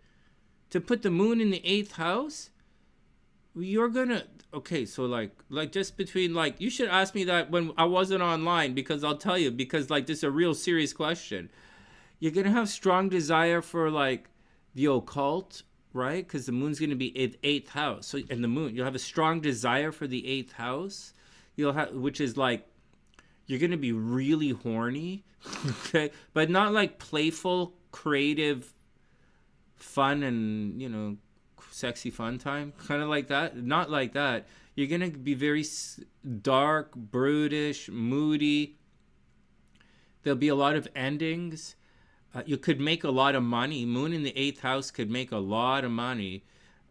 To put the moon in the eighth house? You're gonna... Okay, so like just between, like, you should ask me that when I wasn't online, because I'll tell you, because like this is a real serious question. You're gonna have strong desire for like the occult, right? Because the moon's gonna be in eighth house. So, and the moon, you'll have a strong desire for the eighth house. You'll have, which is like, you're gonna be really horny, okay? But not like playful, creative, fun, and, you know, sexy fun time, kind of like that. Not like that. You're gonna be very dark, brutish, moody. There'll be a lot of endings. You could make a lot of money. Moon in the eighth house could make a lot of money.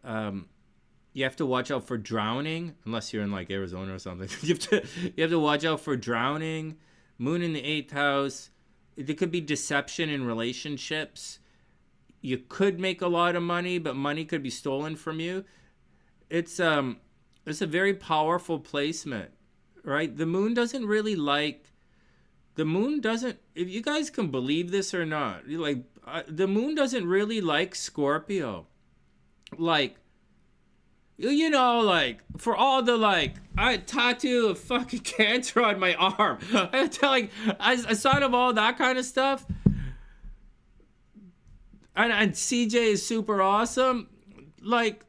You have to watch out for drowning, unless you're in like Arizona or something. you have to watch out for drowning. Moon in the eighth house. There could be deception in relationships. You could make a lot of money, but money could be stolen from you. It's a very powerful placement, right? The moon doesn't really like... The moon doesn't... If you guys can believe this or not, the moon doesn't really like Scorpio. Like, you know, like, for all the, like, I tattoo a fucking Cancer on my arm. I tell, like, aside of all that kind of stuff... And CJ is super awesome. Like,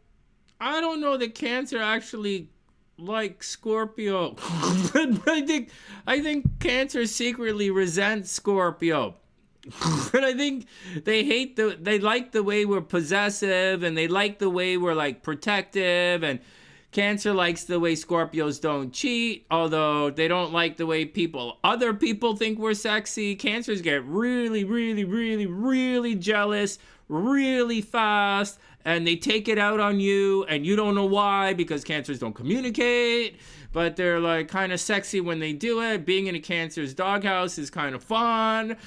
I don't know that Cancer actually likes Scorpio. I think Cancer secretly resents Scorpio. And I think they like the way we're possessive, and they like the way we're like protective, and Cancer likes the way Scorpios don't cheat, although they don't like the way other people think we're sexy. Cancers get really, really, really, really jealous really fast, and they take it out on you, and you don't know why, because Cancers don't communicate, but they're like kind of sexy when they do it. Being in a Cancer's doghouse is kind of fun.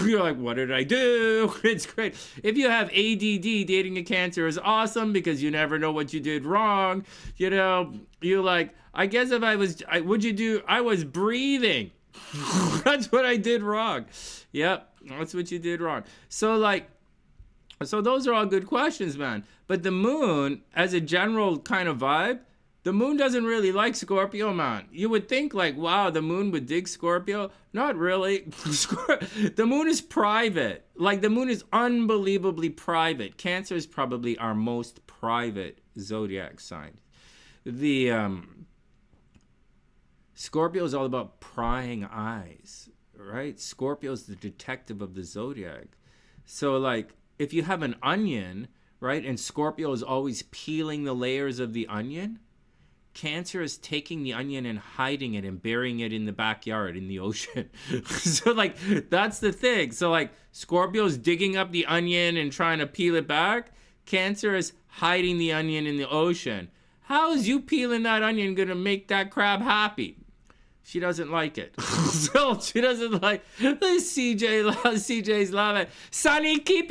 You're like, what did I do? It's great. If you have ADD, dating a Cancer is awesome because you never know what you did wrong. You know, you're like, I guess if I was breathing. That's what I did wrong. Yep, that's what you did wrong. So those are all good questions, man. But the moon, as a general kind of vibe, the moon doesn't really like Scorpio, man. You would think like, wow, the moon would dig Scorpio. Not really. The moon is private. Like, the moon is unbelievably private. Cancer is probably our most private zodiac sign. The Scorpio is all about prying eyes, right? Scorpio is the detective of the zodiac. So like, if you have an onion, right, and Scorpio is always peeling the layers of the onion, Cancer is taking the onion and hiding it and burying it in the backyard in the ocean. So like, that's the thing. So like, Scorpio's digging up the onion and trying to peel it back. Cancer is hiding the onion in the ocean. How is you peeling that onion gonna make that crab happy? She doesn't like it. So she doesn't like CJ's laughing. Sonny, keep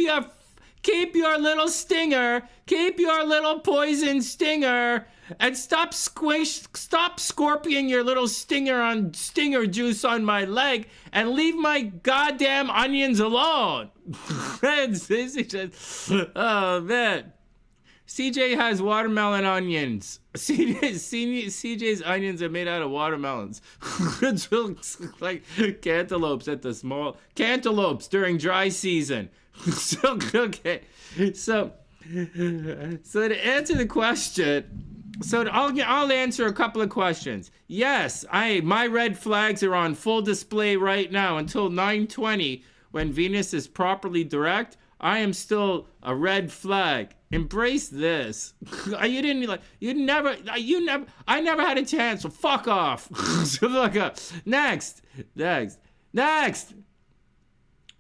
Keep your little stinger. Keep your little poison stinger. And stop scorpioning your little stinger juice on my leg and leave my goddamn onions alone. Oh, man. CJ has watermelon onions. CJ's onions are made out of watermelons. It looks like cantaloupes at the small cantaloupes during dry season. So okay, so to answer the question, so I'll answer a couple of questions. Yes, my red flags are on full display right now until 9:20 when Venus is properly direct. I am still a red flag. Embrace this. I never had a chance, so fuck off. Next.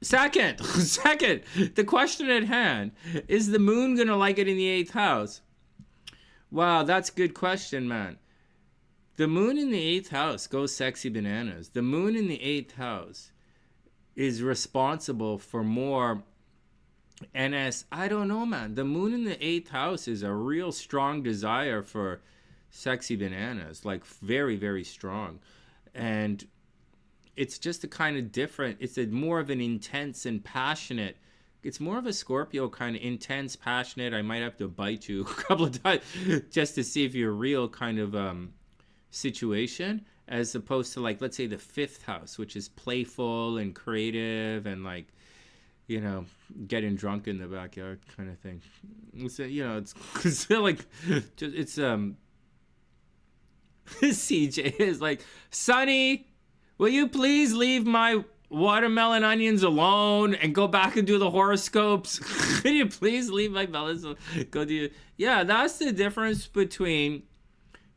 Second, the question at hand, is the moon gonna like it in the 8th house? Wow, that's a good question, man. The moon in the 8th house goes sexy bananas. The moon in the 8th house is responsible for more I don't know, man. The moon in the 8th house is a real strong desire for sexy bananas, like very, very strong. And it's just a kind of different, it's more of an intense and passionate, it's more of a Scorpio kind of intense, passionate, I might have to bite you a couple of times just to see if you're real kind of situation, as opposed to, like, let's say the 5th house, which is playful and creative and, like, you know, getting drunk in the backyard kind of thing. So, you know, it's like, it's CJ is like, Sonny, will you please leave my watermelon onions alone and go back and do the horoscopes? Can you please leave my melons alone? Yeah, that's the difference between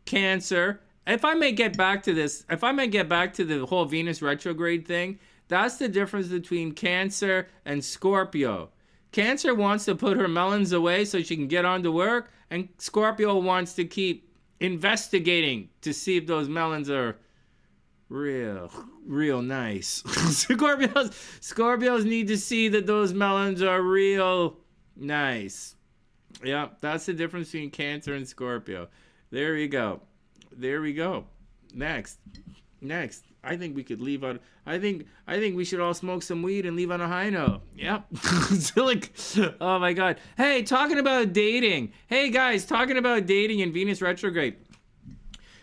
Cancer. If I may get back to the whole Venus retrograde thing, that's the difference between Cancer and Scorpio. Cancer wants to put her melons away so she can get on to work, and Scorpio wants to keep investigating to see if those melons are real nice. Scorpios need to see that those melons are real nice. Yeah, that's the difference between Cancer and Scorpio. There you go. There we go. Next. I think we could leave on. I think we should all smoke some weed and leave on a high note. Yep. So, like, oh my God. Hey, talking about dating. Hey guys, talking about dating in Venus retrograde.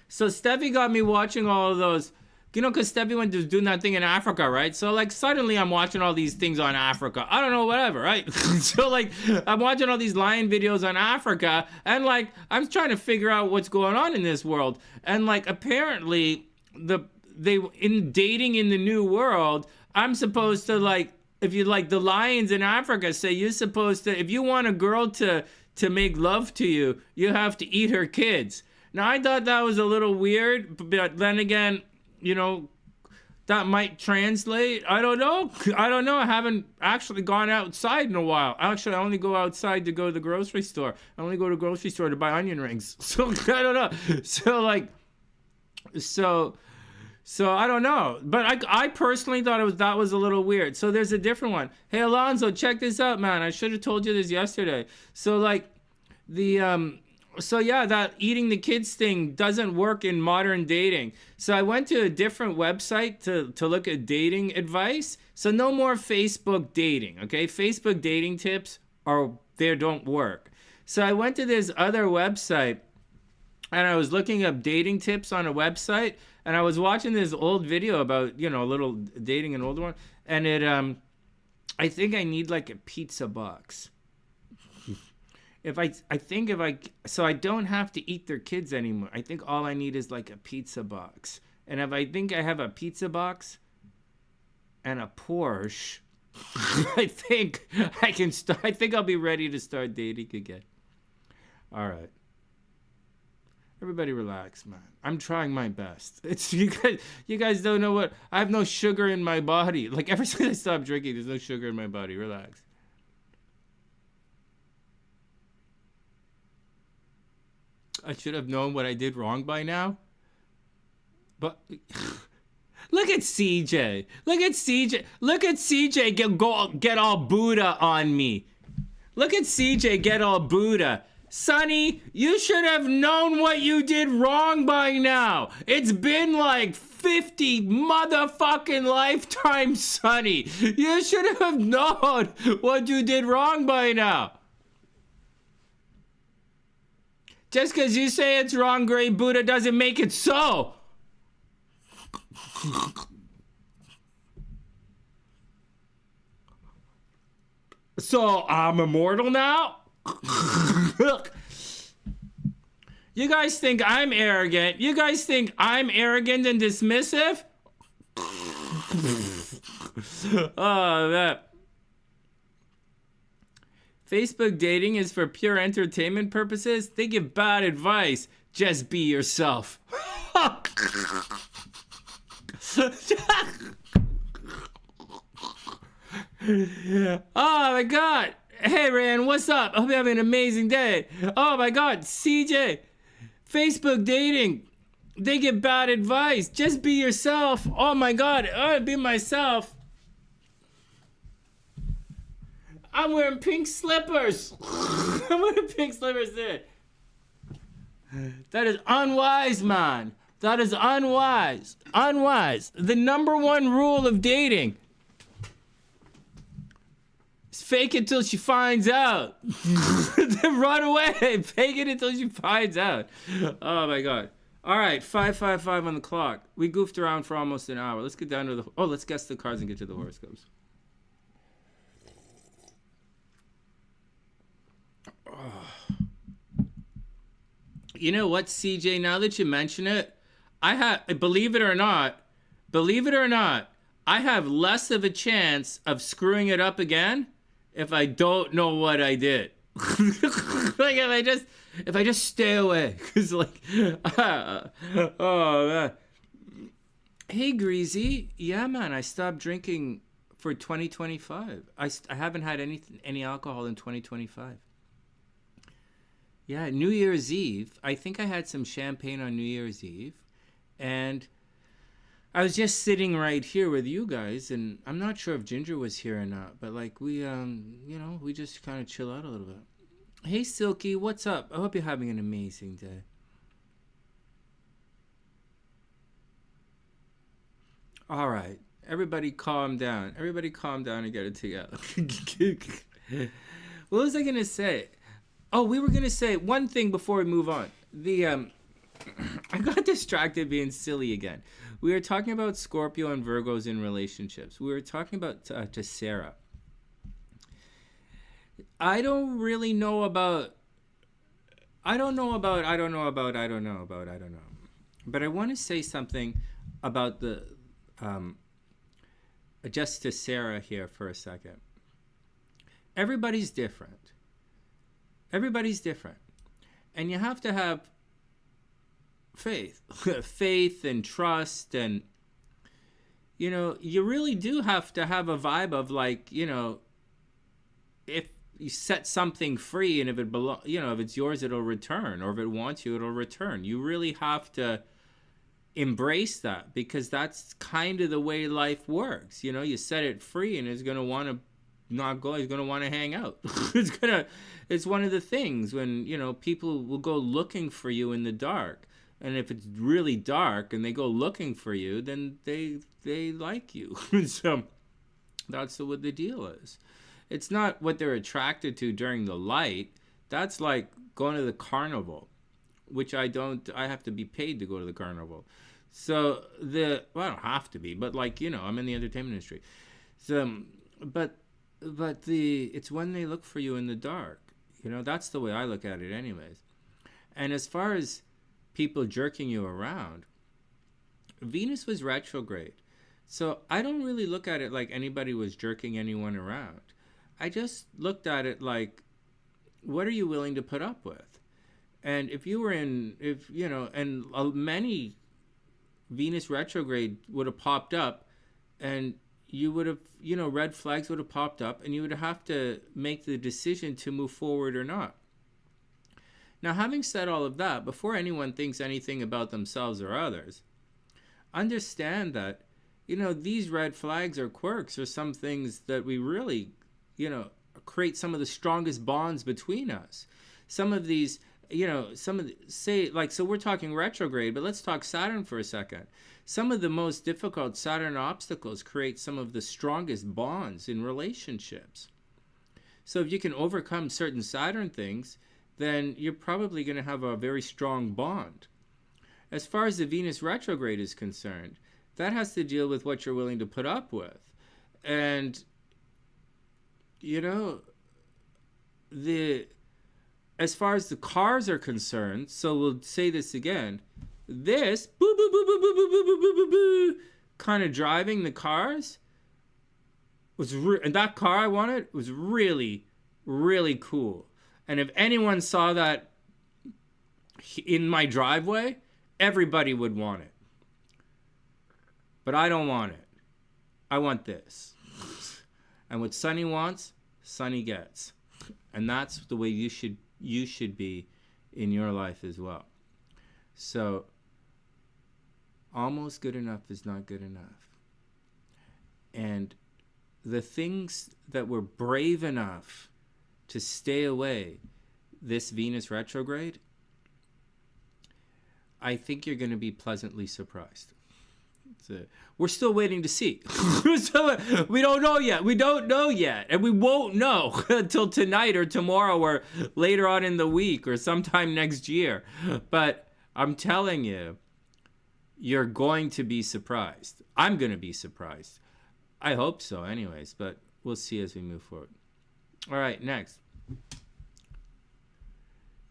So Steffi got me watching all of those. You know, because Steffi went to doing that thing in Africa, right? So, like, suddenly I'm watching all these things on Africa. I don't know, whatever, right? So, like, I'm watching all these lion videos on Africa, and, like, I'm trying to figure out what's going on in this world. And, like, apparently, in dating in the new world, I'm supposed to, like, if you like the lions in Africa say you're supposed to, if you want a girl to make love to you, you have to eat her kids. Now, I thought that was a little weird, but then again, you know, that might translate. I don't know. I haven't actually gone outside in a while. Actually, I only go outside to go to the grocery store. I only go to the grocery store to buy onion rings. So, I don't know. So, like, so I don't know. But I personally thought that was a little weird. So, there's a different one. Hey, Alonzo, check this out, man. I should have told you this yesterday. So, like, so yeah, that eating the kids thing doesn't work in modern dating. So I went to a different website to look at dating advice. So no more Facebook dating, okay? Facebook dating tips don't work. So I went to this other website and I was looking up dating tips on a website, and I was watching this old video about, you know, a little dating an older one, and I think I need like a pizza box. So I don't have to eat their kids anymore. I think all I need is like a pizza box. And if I think I have a pizza box and a Porsche, I think I'll be ready to start dating again. All right. Everybody relax, man. I'm trying my best. It's you guys don't know what, I have no sugar in my body. Like, ever since I stopped drinking, there's no sugar in my body. Relax. I should have known what I did wrong by now. But look at CJ. Look at CJ get all Buddha on me. Look at CJ get all Buddha. Sonny, you should have known what you did wrong by now. It's been like 50 motherfucking lifetimes, Sonny. You should have known what you did wrong by now. Just because you say it's wrong, Great Buddha, doesn't make it so. So I'm immortal now? You guys think I'm arrogant? You guys think I'm arrogant and dismissive? Oh, that. Facebook dating is for pure entertainment purposes. They give bad advice. Just be yourself. Oh my God. Hey Rand, what's up? I hope you have an amazing day. Oh my God, CJ. Facebook dating. They give bad advice. Just be yourself. Oh my God, be myself. I'm wearing pink slippers. I'm wearing pink slippers there. That is unwise, man. That is unwise. Unwise. The number one rule of dating is fake it till she finds out. Then run away. Fake it until she finds out. Oh my God. All right, 5:55 on the clock. We goofed around for almost an hour. Let's get down to the... Oh, let's guess the cards and get to the horoscopes. You know what, CJ, now that you mention it, believe it or not, I have less of a chance of screwing it up again if I don't know what I did. Like if I just stay away. Cause like, oh man. Hey Greasy, yeah man, I stopped drinking for 2025. I haven't had any alcohol in 2025. Yeah, New Year's Eve. I think I had some champagne on New Year's Eve. And I was just sitting right here with you guys. And I'm not sure if Ginger was here or not. But like we just kind of chill out a little bit. Hey, Silky, what's up? I hope you're having an amazing day. All right. Everybody calm down. Everybody calm down and get it together. What was I going to say? Oh, we were going to say one thing before we move on. I got distracted being silly again. We were talking about Scorpio and Virgos in relationships. We were talking about to Sarah. I don't know about. But I want to say something about the just to Sarah here for a second. Everybody's different. Everybody's different. And you have to have faith. Faith and trust. And, you really do have to have a vibe of like, if you set something free and if it if it's yours, it'll return. Or if it wants you, it'll return. You really have to embrace that because that's kind of the way life works. You set it free and it's going to want to not go, he's going to want to hang out. It's one of the things when, people will go looking for you in the dark. And if it's really dark and they go looking for you, then they like you. So that's what the deal is. It's not what they're attracted to during the light. That's like going to the carnival, which I have to be paid to go to the carnival. So I don't have to be, but like, I'm in the entertainment industry. So, but it's when they look for you in the dark. That's the way I look at it anyways. And as far as people jerking you around, Venus was retrograde. So I don't really look at it like anybody was jerking anyone around. I just looked at it like, what are you willing to put up with? And many Venus retrograde would have popped up and you would have, red flags would have popped up and you would have to make the decision to move forward or not. Now, having said all of that, before anyone thinks anything about themselves or others, understand that, these red flags or quirks are some things that we really, create some of the strongest bonds between us. Some of these, so we're talking retrograde, but let's talk Saturn for a second. Some of the most difficult Saturn obstacles create some of the strongest bonds in relationships. So if you can overcome certain Saturn things, then you're probably going to have a very strong bond. As far as the Venus retrograde is concerned, that has to deal with what you're willing to put up with. And, as far as the cars are concerned, so we'll say this again, this kind of driving the cars and that car I wanted was really, really cool. And if anyone saw that in my driveway, everybody would want it. But I don't want it. I want this. And what Sonny wants, Sonny gets. And that's the way you should be in your life as well. So almost good enough is not good enough. And the things that were brave enough to stay away this Venus retrograde, I think you're going to be pleasantly surprised. We're still waiting to see. We don't know yet. We don't know yet. And we won't know until tonight or tomorrow or later on in the week or sometime next year. But I'm telling you, you're going to be surprised. I'm going to be surprised. I hope so anyways, but we'll see as we move forward. All right, next.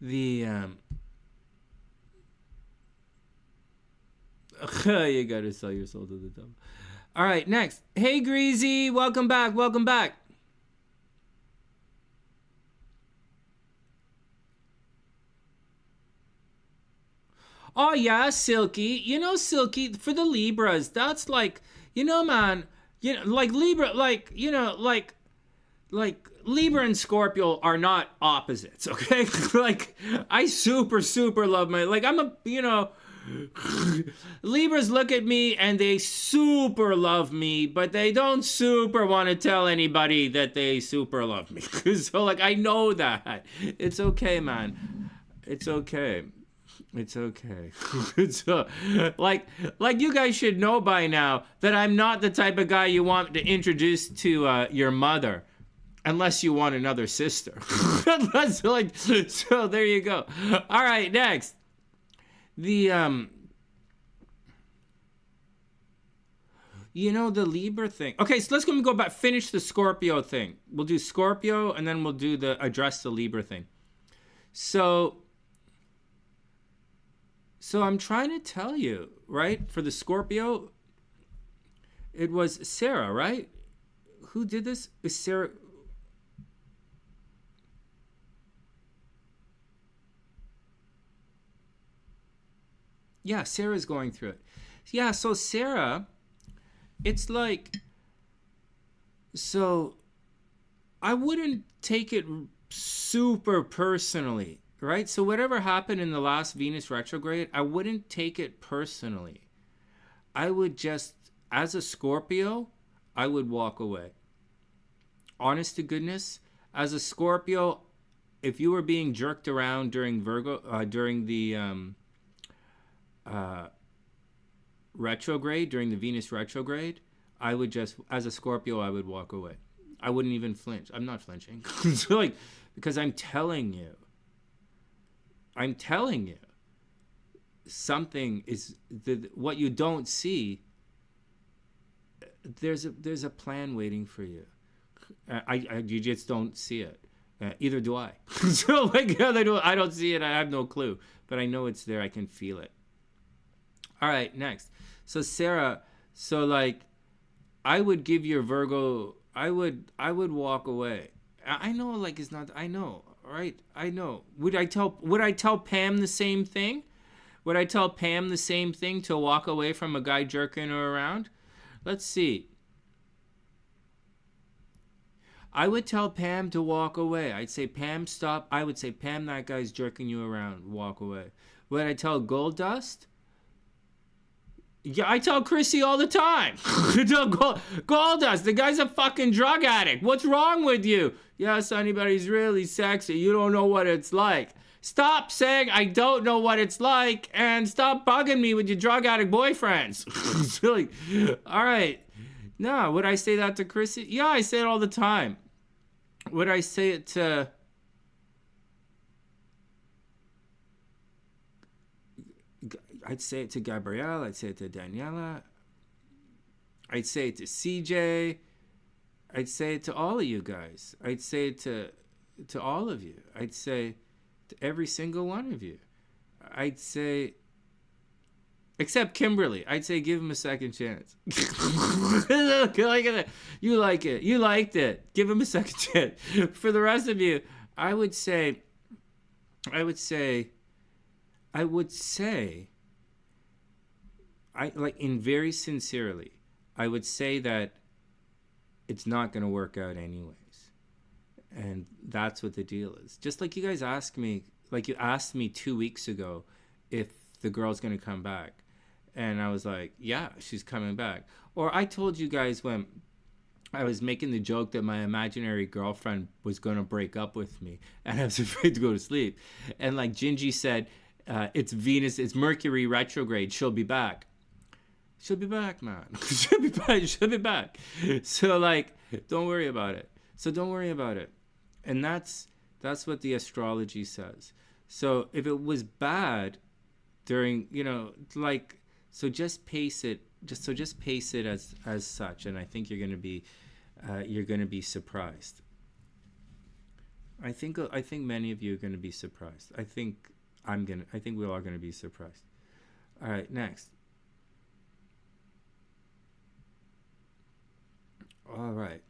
You gotta sell your soul to the devil. All right, next. Hey, Greasy, welcome back. Welcome back. Oh yeah, Silky. Silky for the Libras. That's like, man. Like Libra, like Libra and Scorpio are not opposites. Okay, like I super love Libras look at me and they super love me, but they don't super want to tell anybody that they super love me. So like, I know that. It's okay, man. It's okay. It's okay. So, like you guys should know by now that I'm not the type of guy you want to introduce to your mother. Unless you want another sister. So there you go. All right, next. The Libra thing. Okay, so let's go back, finish the Scorpio thing. We'll do Scorpio and then we'll do address the Libra thing. So I'm trying to tell you, right? For the Scorpio, it was Sarah, right? Who did this? Is Sarah? Yeah, Sarah's going through it. Yeah, so Sarah, it's like, so I wouldn't take it super personally, right? So whatever happened in the last Venus retrograde, I wouldn't take it personally. I would just, as a Scorpio, I would walk away. Honest to goodness, as a Scorpio, if you were being jerked around during the retrograde, during the Venus retrograde, I would just, as a Scorpio, I would walk away. I wouldn't even flinch. I'm not flinching. So because I'm telling you, something is what you don't see. There's a plan waiting for you. You just don't see it. Either do I. So I don't see it. I have no clue, but I know it's there. I can feel it. All right, next. So Sarah, I would give your Virgo. I would walk away. I know, it's not. I know, right? I know. Would I tell Pam the same thing? Would I tell Pam the same thing, to walk away from a guy jerking her around? Let's see. I would tell Pam to walk away. I'd say, Pam, stop. I would say, Pam, that guy's jerking you around. Walk away. Would I tell Gold Dust? Yeah, I tell Chrissy all the time. Goldust, the guy's a fucking drug addict. What's wrong with you? Yeah, Sonny, but he's really sexy. You don't know what it's like. Stop saying I don't know what it's like, and stop bugging me with your drug addict boyfriends. It's really, all right. No, would I say that to Chrissy? Yeah, I say it all the time. Would I say it to... I'd say it to Gabrielle. I'd say it to Daniela. I'd say it to CJ. I'd say it to all of you guys. I'd say it to all of you. I'd say to every single one of you. I'd say, except Kimberly, I'd say give him a second chance. You like it. You liked it. Give him a second chance. For the rest of you, I would say, very sincerely, I would say that it's not going to work out anyways. And that's what the deal is. Just like you guys asked me, like you asked me 2 weeks ago if the girl's going to come back. And I was like, yeah, she's coming back. Or I told you guys when I was making the joke that my imaginary girlfriend was going to break up with me and I was afraid to go to sleep. And like Gingie said, it's Venus, it's Mercury retrograde. She'll be back. She'll be back, man. She'll be back. She'll be back. So like, don't worry about it. And that's what the astrology says. So if it was bad during, so just pace it. Just pace it as such. And I think you're going to be surprised. I think many of you are going to be surprised. I think we're all going to be surprised. All right, next. All right.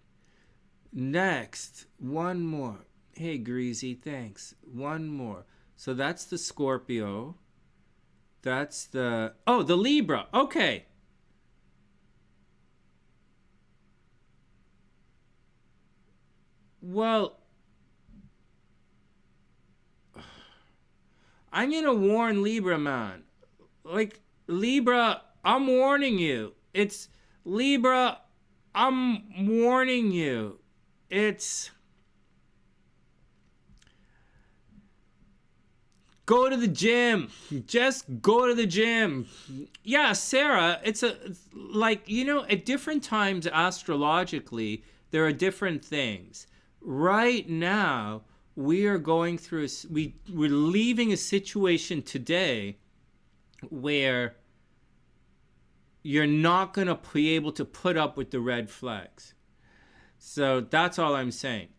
Next, one more. Hey, Greasy, thanks. One more. So that's the Scorpio. That's the Libra. Okay. Well, I'm going to warn Libra, man. Like, Libra, I'm warning you. It's Libra, I'm warning you. It's go to the gym. Just go to the gym. Yeah, Sarah, it's at different times astrologically, there are different things. Right now, we are going through, we're leaving a situation today where you're not going to be able to put up with the red flags. So that's all I'm saying.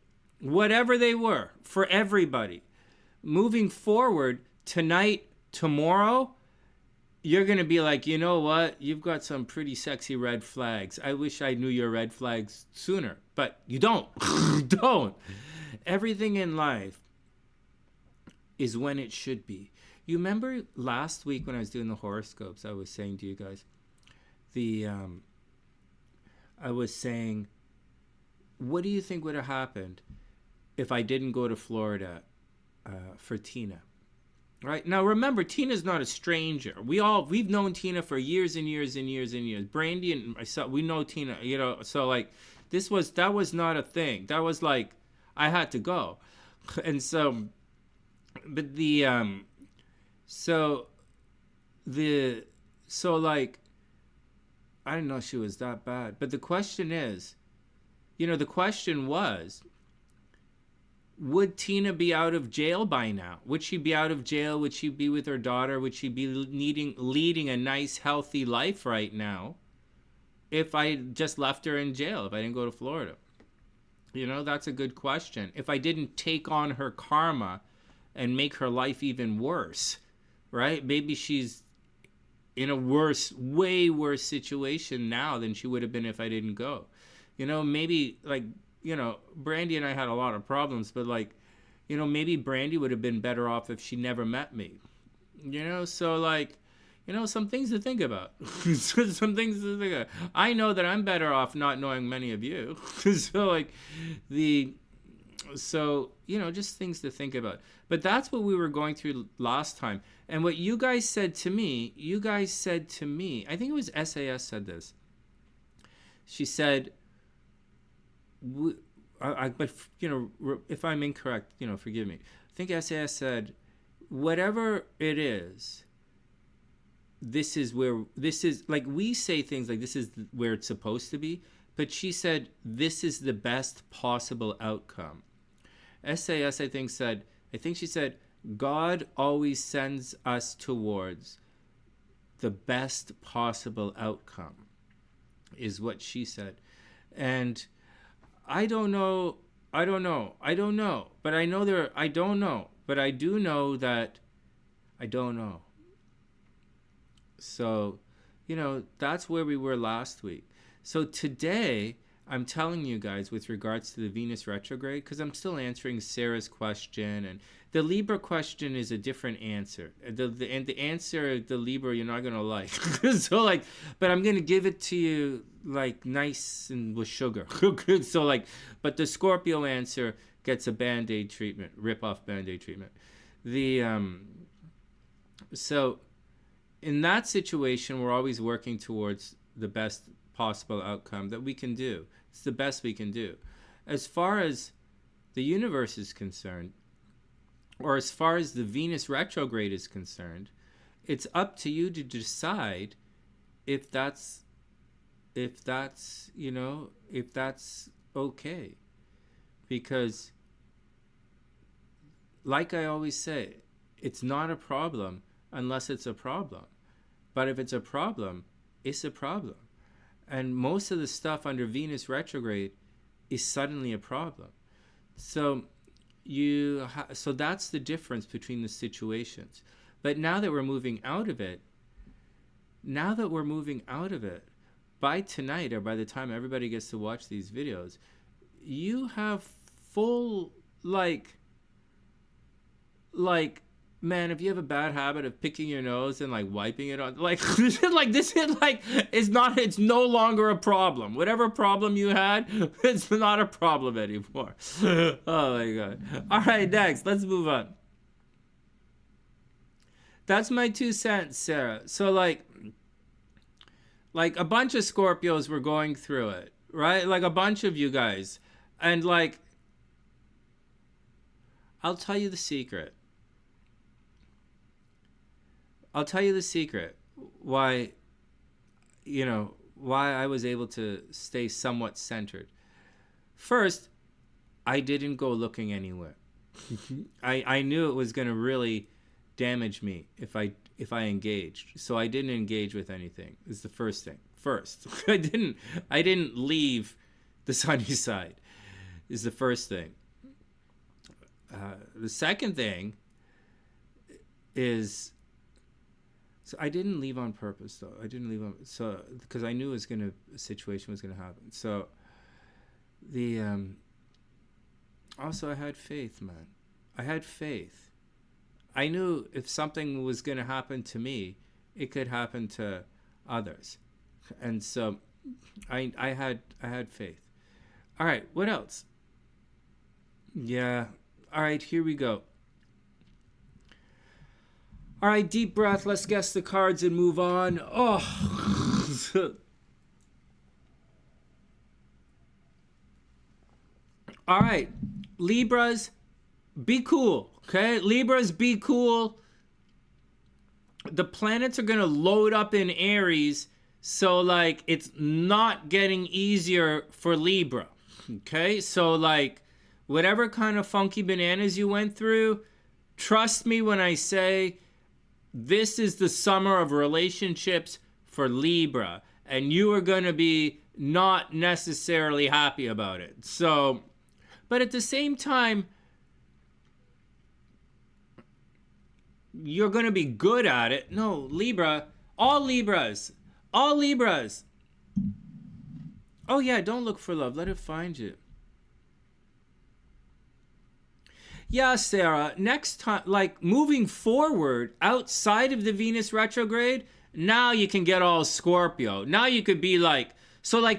Whatever they were, for everybody. Moving forward, tonight, tomorrow, you're going to be like, you know what? You've got some pretty sexy red flags. I wish I knew your red flags sooner. But you don't. You don't. Everything in life is when it should be. You remember last week when I was doing the horoscopes, I was saying to you guys, I was saying, what do you think would have happened if I didn't go to Florida for Tina? Right? Now remember, Tina's not a stranger. We've known Tina for years and years and years and years. Brandy and myself, we know Tina, so like that was not a thing. That was like I had to go. And so but I didn't know she was that bad. But the question is, the question was, would Tina be out of jail by now? Would she be out of jail? Would she be with her daughter? Would she be leading a nice, healthy life right now if I just left her in jail, if I didn't go to Florida? That's a good question. If I didn't take on her karma and make her life even worse, right? Maybe she's in a way worse situation now than she would have been if I didn't go. Maybe Brandy and I had a lot of problems, but maybe Brandy would have been better off if she never met me. Some things to think about. Some things to think about. I know that I'm better off not knowing many of you. So So, just things to think about. But that's what we were going through last time. And what you guys said to me, I think it was SAS said this. She said, but, if I'm incorrect, forgive me. I think SAS said, whatever it is, this is like, we say things like this is where it's supposed to be. But she said, this is the best possible outcome. SAS, I think she said, God always sends us towards the best possible outcome, is what she said. And I don't know. But I know I don't know. But I do know that I don't know. So, that's where we were last week. So today, I'm telling you guys with regards to the Venus retrograde, because I'm still answering Sarah's question, and the Libra question is a different answer. And the answer, the Libra, you're not going to like. So but I'm going to give it to you nice and with sugar. So but the Scorpio answer gets a Band-Aid treatment, rip-off Band-Aid treatment. So in that situation, we're always working towards the best possible outcome that we can do. It's the best we can do. As far as the universe is concerned, or as far as the Venus retrograde is concerned, it's up to you to decide if that's okay. Because like I always say, it's not a problem unless it's a problem. But if it's a problem, it's a problem. And most of the stuff under Venus retrograde is suddenly a problem. So so that's the difference between the situations. But now that we're moving out of it, by tonight, or by the time everybody gets to watch these videos, you have full, man, if you have a bad habit of picking your nose and wiping it on, it's no longer a problem. Whatever problem you had, it's not a problem anymore. Oh my God. All right, next, let's move on. That's my 2 cents, Sarah. So like a bunch of Scorpios were going through it, right? A bunch of you guys. And I'll tell you the secret. Why I was able to stay somewhat centered. First, I didn't go looking anywhere. I knew it was going to really damage me if I engaged. So I didn't engage with anything. Is the first thing. I didn't leave the SunnySide. Is the first thing. The second thing is, so I didn't leave on purpose, though. Because I knew a situation was gonna happen. So also I had faith, man. I had faith. I knew if something was gonna happen to me, it could happen to others, and so I had faith. All right, what else? Yeah. All right, here we go. All right, deep breath. Let's guess the cards and move on. Oh. All right, Libras, be cool, okay? Libras, be cool. The planets are going to load up in Aries, so, it's not getting easier for Libra, okay? So, whatever kind of funky bananas you went through, trust me when I say this is the summer of relationships for Libra, and you are going to be not necessarily happy about it. So, but at the same time, you're going to be good at it. No, Libra, all Libras. Oh yeah, don't look for love. Let it find you. Yeah, Sarah, next time, moving forward outside of the Venus retrograde, now you can get all Scorpio. Now you could be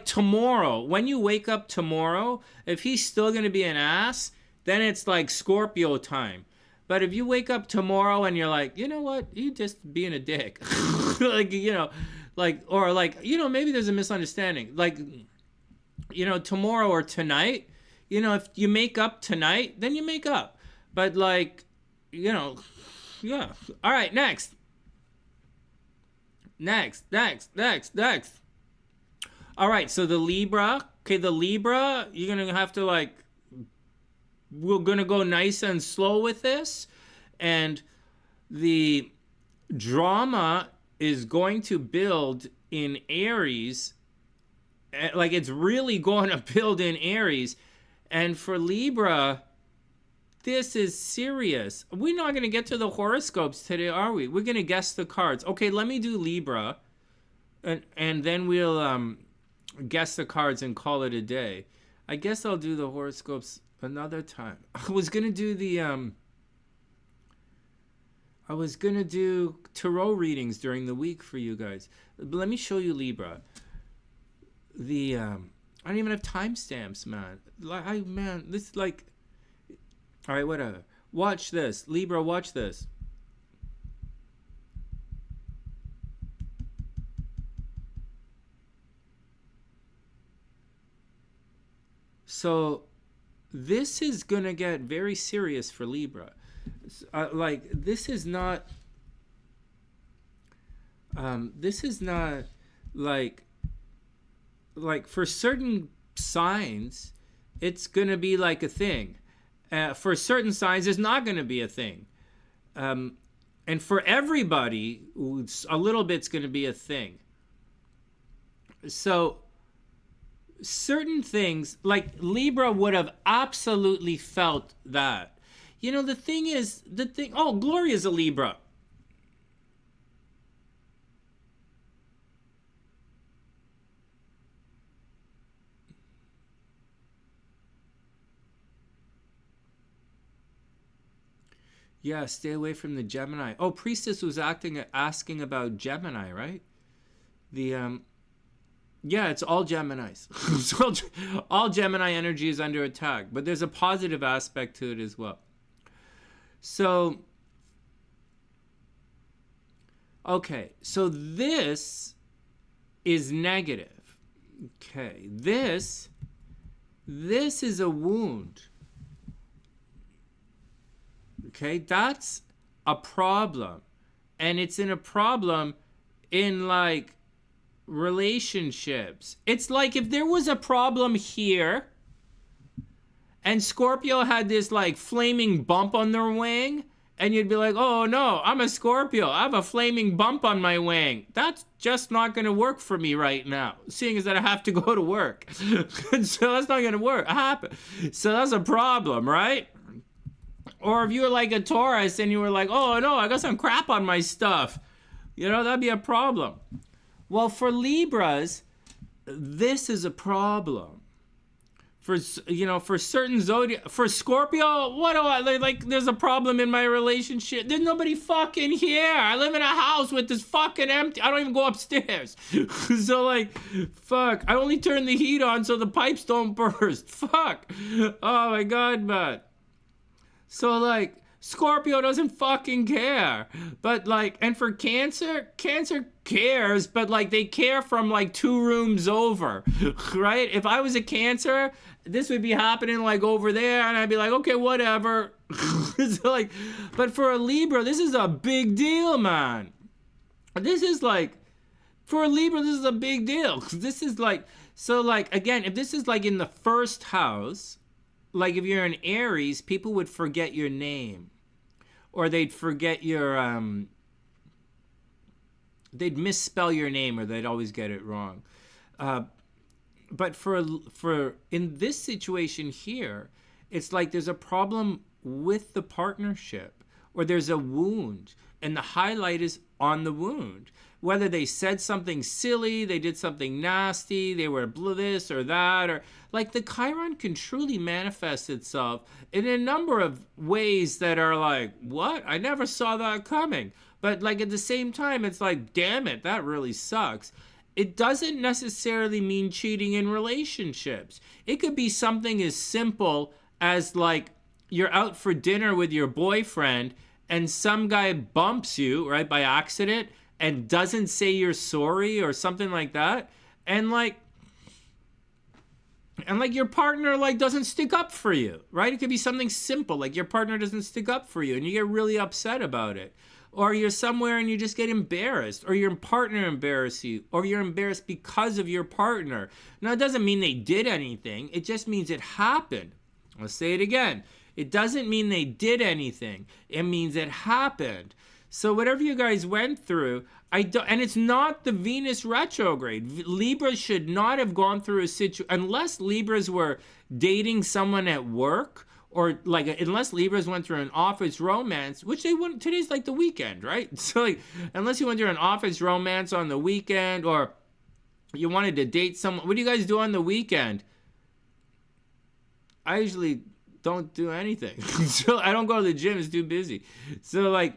tomorrow, when you wake up tomorrow, if he's still going to be an ass, then it's like Scorpio time. But if you wake up tomorrow and you're like, you know what, you just being a dick, like, you know, like, or like, you know, maybe there's a misunderstanding, like, you know, tomorrow or tonight, you know, if you make up tonight, then you make up. But like, you know, yeah. All right, next. All right, so the Libra, okay, the Libra, you're going to have to like, we're going to go nice and slow with this. And the drama is going to build in Aries. Like, it's really going to build in Aries. And for Libra, this is serious. We're not going to get to the horoscopes today, are we? We're going to guess the cards. Okay, let me do Libra. And then we'll guess the cards and call it a day. I guess I'll do the horoscopes another time. I was gonna do tarot readings during the week for you guys. But let me show you Libra. I don't even have timestamps, man. This like, all right, whatever. Watch this, Libra. Watch this. So this is going to get very serious for Libra. Like, this is not like for certain signs, it's going to be like a thing. For certain signs, it's not going to be a thing. And for everybody, a little bit's going to be a thing. So certain things, like Libra would have absolutely felt that. You know, oh, Gloria's a Libra. Yeah, stay away from the Gemini. Oh, Priestess was asking about Gemini, right? Yeah, it's all Geminis. All Gemini energy is under attack, but there's a positive aspect to it as well. So, okay, so this is negative. Okay, this is a wound. Okay, that's a problem. And it's in a problem in like relationships. It's like if there was a problem here and Scorpio had this like flaming bump on their wing, and you'd be like, oh no, I'm a Scorpio, I have a flaming bump on my wing. That's just not going to work for me right now, seeing as that I have to go to work. So that's not going to work. So that's a problem, right? Or if you were like a Taurus and you were like, oh no, I got some crap on my stuff, you know, that'd be a problem. Well, for Libras, this is a problem. For, you know, for certain zodiac, for Scorpio, what do I, like, there's a problem in my relationship. There's nobody fucking here. I live in a house with this fucking empty, I don't even go upstairs. So like, fuck, I only turn the heat on so the pipes don't burst. Fuck. Oh my God, man. So like, Scorpio doesn't fucking care. But like, and for Cancer cares, but like they care from like 2 rooms over, right? If I was a Cancer, this would be happening like over there, and I'd be like, okay, whatever. It's like, but for a Libra, this is a big deal, man. This is like, for a Libra, this is a big deal. This is like, so like, again, if this is like in the first house, like if you're an Aries, people would forget your name. Or they'd forget your, they'd misspell your name, or they'd always get it wrong. But for in this situation here, it's like there's a problem with the partnership, or there's a wound, and the highlight is on the wound. Whether they said something silly, they did something nasty, they were this or that, or like the Chiron can truly manifest itself in a number of ways that are like, what? I never saw that coming. But like at the same time, it's like, damn it, that really sucks. It doesn't necessarily mean cheating in relationships. It could be something as simple as like you're out for dinner with your boyfriend and some guy bumps you, right, by accident and doesn't say you're sorry or something like that. And like your partner like doesn't stick up for you, right? It could be something simple, like your partner doesn't stick up for you and you get really upset about it. Or you're somewhere and you just get embarrassed, or your partner embarrasses you, or you're embarrassed because of your partner. Now, it doesn't mean they did anything. It just means it happened. I'll say it again. It doesn't mean they did anything. It means it happened. So whatever you guys went through, and it's not the Venus retrograde. Libras should not have gone through a situation, unless Libras were dating someone at work, or like unless Libras went through an office romance, which they wouldn't. Today's like the weekend, right? So like, unless you went through an office romance on the weekend, or you wanted to date someone, what do you guys do on the weekend? I usually don't do anything. So I don't go to the gym. It's too busy. So like,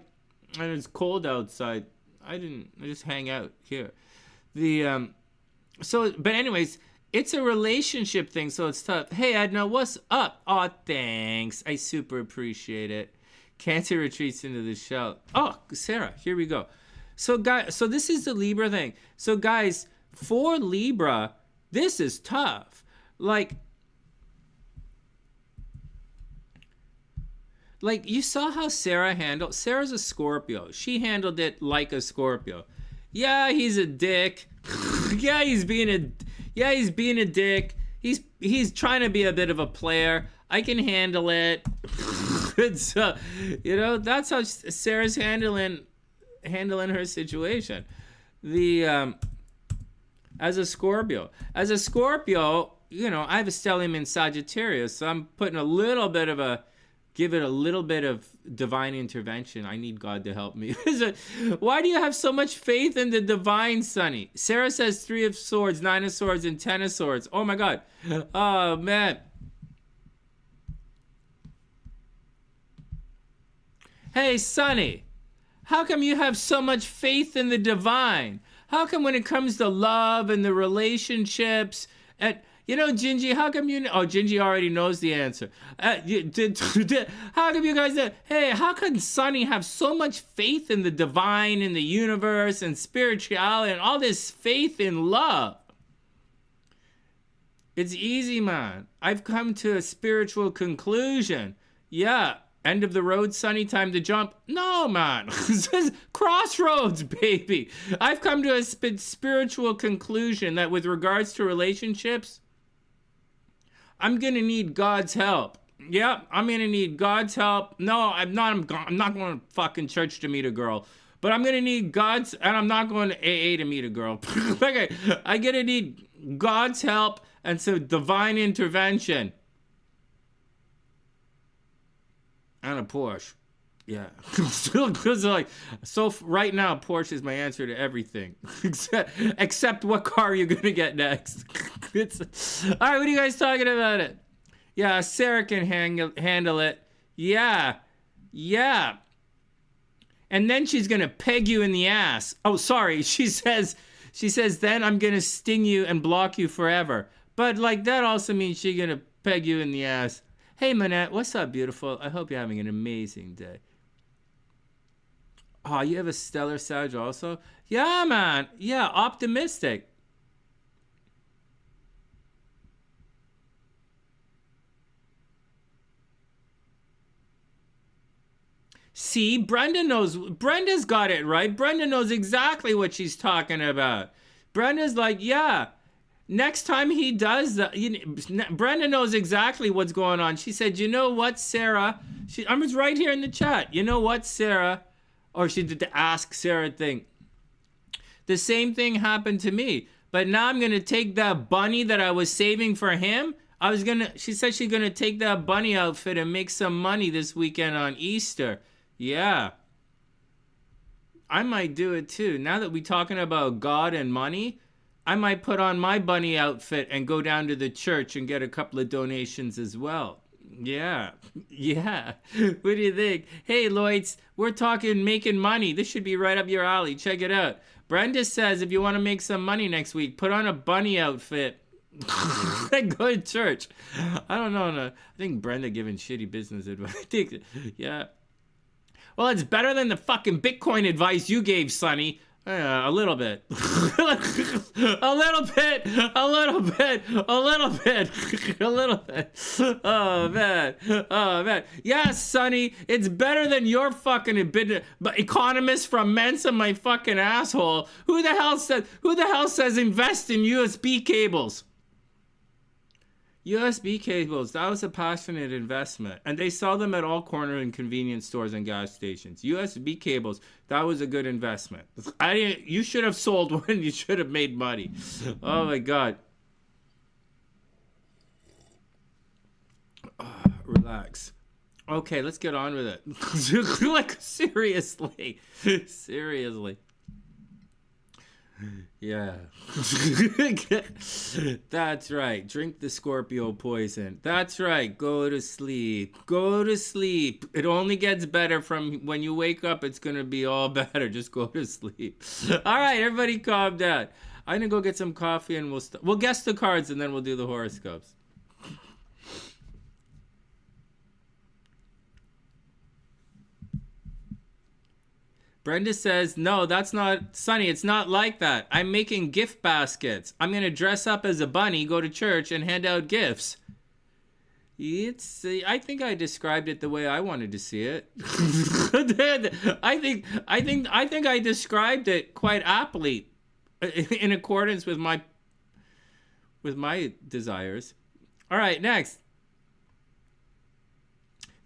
and it's cold outside. I just hang out here. But anyways, it's a relationship thing, so it's tough. Hey, Edna, what's up? Aw, thanks. I super appreciate it. Cancer retreats into the shell. Oh, Sarah, here we go. So, guys, so this is the Libra thing. So, guys, for Libra, this is tough. Like you saw how Sarah handled. Sarah's a Scorpio. She handled it like a Scorpio. Yeah, he's a dick. Yeah, he's being a dick. He's trying to be a bit of a player. I can handle it. It's that's how Sarah's handling her situation. As a Scorpio, I have a stellium in Sagittarius, so I'm putting give it a little bit of divine intervention. I need God to help me. Why do you have so much faith in the divine, Sonny? Sarah says 3 of Swords, 9 of Swords, and 10 of Swords. Oh my God. Oh man. Hey, Sonny, how come you have so much faith in the divine? How come when it comes to love and the relationships and Gingie, how come Gingie already knows the answer. How come you guys, hey, how can Sonny have so much faith in the divine, in the universe, and spirituality, and all this faith in love? It's easy, man. I've come to a spiritual conclusion. Yeah, end of the road, Sonny, time to jump. No, man. This is crossroads, baby. I've come to a spiritual conclusion that with regards to relationships, I'm going to need God's help. Yep, I'm going to need God's help. No, I'm not going to fucking church to meet a girl. But I'm going to need God's, and I'm not going to AA to meet a girl. Okay, I'm going to need God's help and some divine intervention. And a Porsche. Yeah. So right now, Porsche is my answer to everything. Except what car you're going to get next. All right, what are you guys talking about it? Yeah, Sarah can handle it. Yeah. And then she's going to peg you in the ass. Oh, sorry. She says, then I'm going to sting you and block you forever. But like that also means she's going to peg you in the ass. Hey, Manette, what's up, beautiful? I hope you're having an amazing day. Oh, you have a stellar Sag also? Yeah, man. Yeah, optimistic. See, Brenda knows. Brenda's got it right. Brenda knows exactly what she's talking about. Brenda's like, yeah, next time he does that, Brenda knows exactly what's going on. She said, you know what, Sarah? I was right here in the chat. You know what, Sarah? Or she did the ask Sarah thing. The same thing happened to me. But now I'm going to take that bunny that I was saving for him. She said she's going to take that bunny outfit and make some money this weekend on Easter. Yeah. I might do it too. Now that we're talking about God and money, I might put on my bunny outfit and go down to the church and get a couple of donations as well. Yeah. What do you think? Hey, Lloyds, we're talking making money. This should be right up your alley. Check it out. Brenda says if you want to make some money next week, put on a bunny outfit. Go to church. I don't know. No. I think Brenda giving shitty business advice. I think, yeah. Well, it's better than the fucking Bitcoin advice you gave, Sonny. A little bit. a little bit. A little bit. A little bit. A little bit. Oh, man. Oh, man. Yes, Sonny, it's better than your fucking economist from Mensa, my fucking asshole. Who the hell says invest in USB cables? USB cables, that was a passionate investment. And they sell them at all corner and convenience stores and gas stations. USB cables, that was a good investment. You should have sold one, you should have made money. Oh my God. Oh, relax. Okay, let's get on with it. Like, seriously. Seriously. Yeah. That's right. Drink the Scorpio poison. That's right. Go to sleep. Go to sleep. It only gets better from when you wake up. It's going to be all better. Just go to sleep. All right, everybody calm down. I'm going to go get some coffee and we'll guess the cards and then we'll do the horoscopes. Brenda says, no, that's not, Sonny, it's not like that. I'm making gift baskets. I'm going to dress up as a bunny, go to church, and hand out gifts. I think I described it the way I wanted to see it. I think I described it quite aptly in accordance with my desires. All right, next.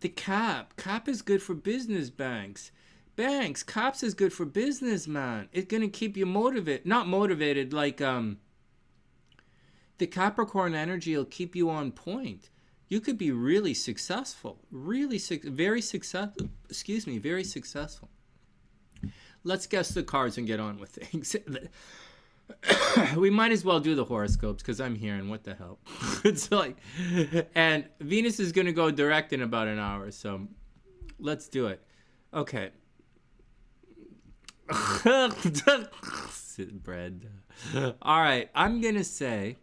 The cap. Cap is good for business banks. Caps is good for business, man. It's going to keep you motivated. Not motivated, like, the Capricorn energy will keep you on point. You could be really successful. Very successful. Excuse me, very successful. Let's guess the cards and get on with things. We might as well do the horoscopes because I'm here and what the hell. It's like, and Venus is going to go direct in about an hour, so let's do it. Okay. Bread. All right, I'm gonna say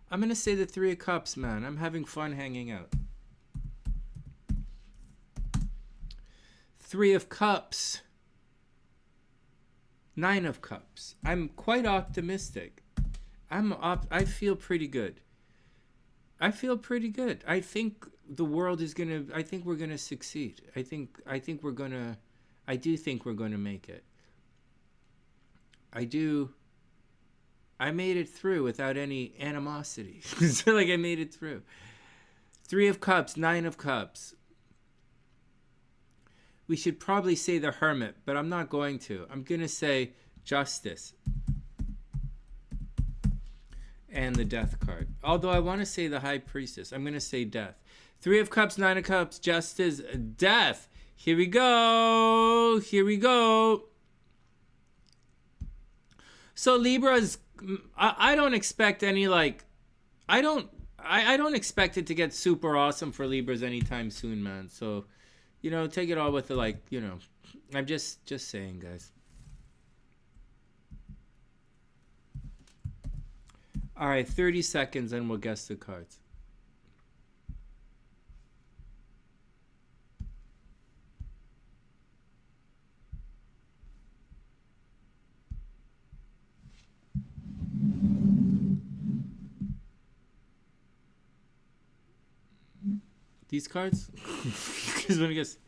the Three of Cups, man. I'm having fun hanging out. Three of Cups. Nine of Cups. I'm quite optimistic. I feel pretty good. I think the world is gonna. I think we're gonna succeed. I do think we're going to make it. I made it through without any animosity. So, like, I made it through. Three of Cups, Nine of Cups. We should probably say the Hermit, but I'm not going to. I'm going to say Justice. And the Death card. Although I want to say the High Priestess. I'm going to say Death. Three of Cups, Nine of Cups, Justice, Death. Here we go. So Libra's, I don't expect any, like, I don't expect it to get super awesome for Libras anytime soon, man. So, take it all with the, like, I'm just saying, guys. All right, 30 seconds and we'll guess the cards. These cards? Because let me guess.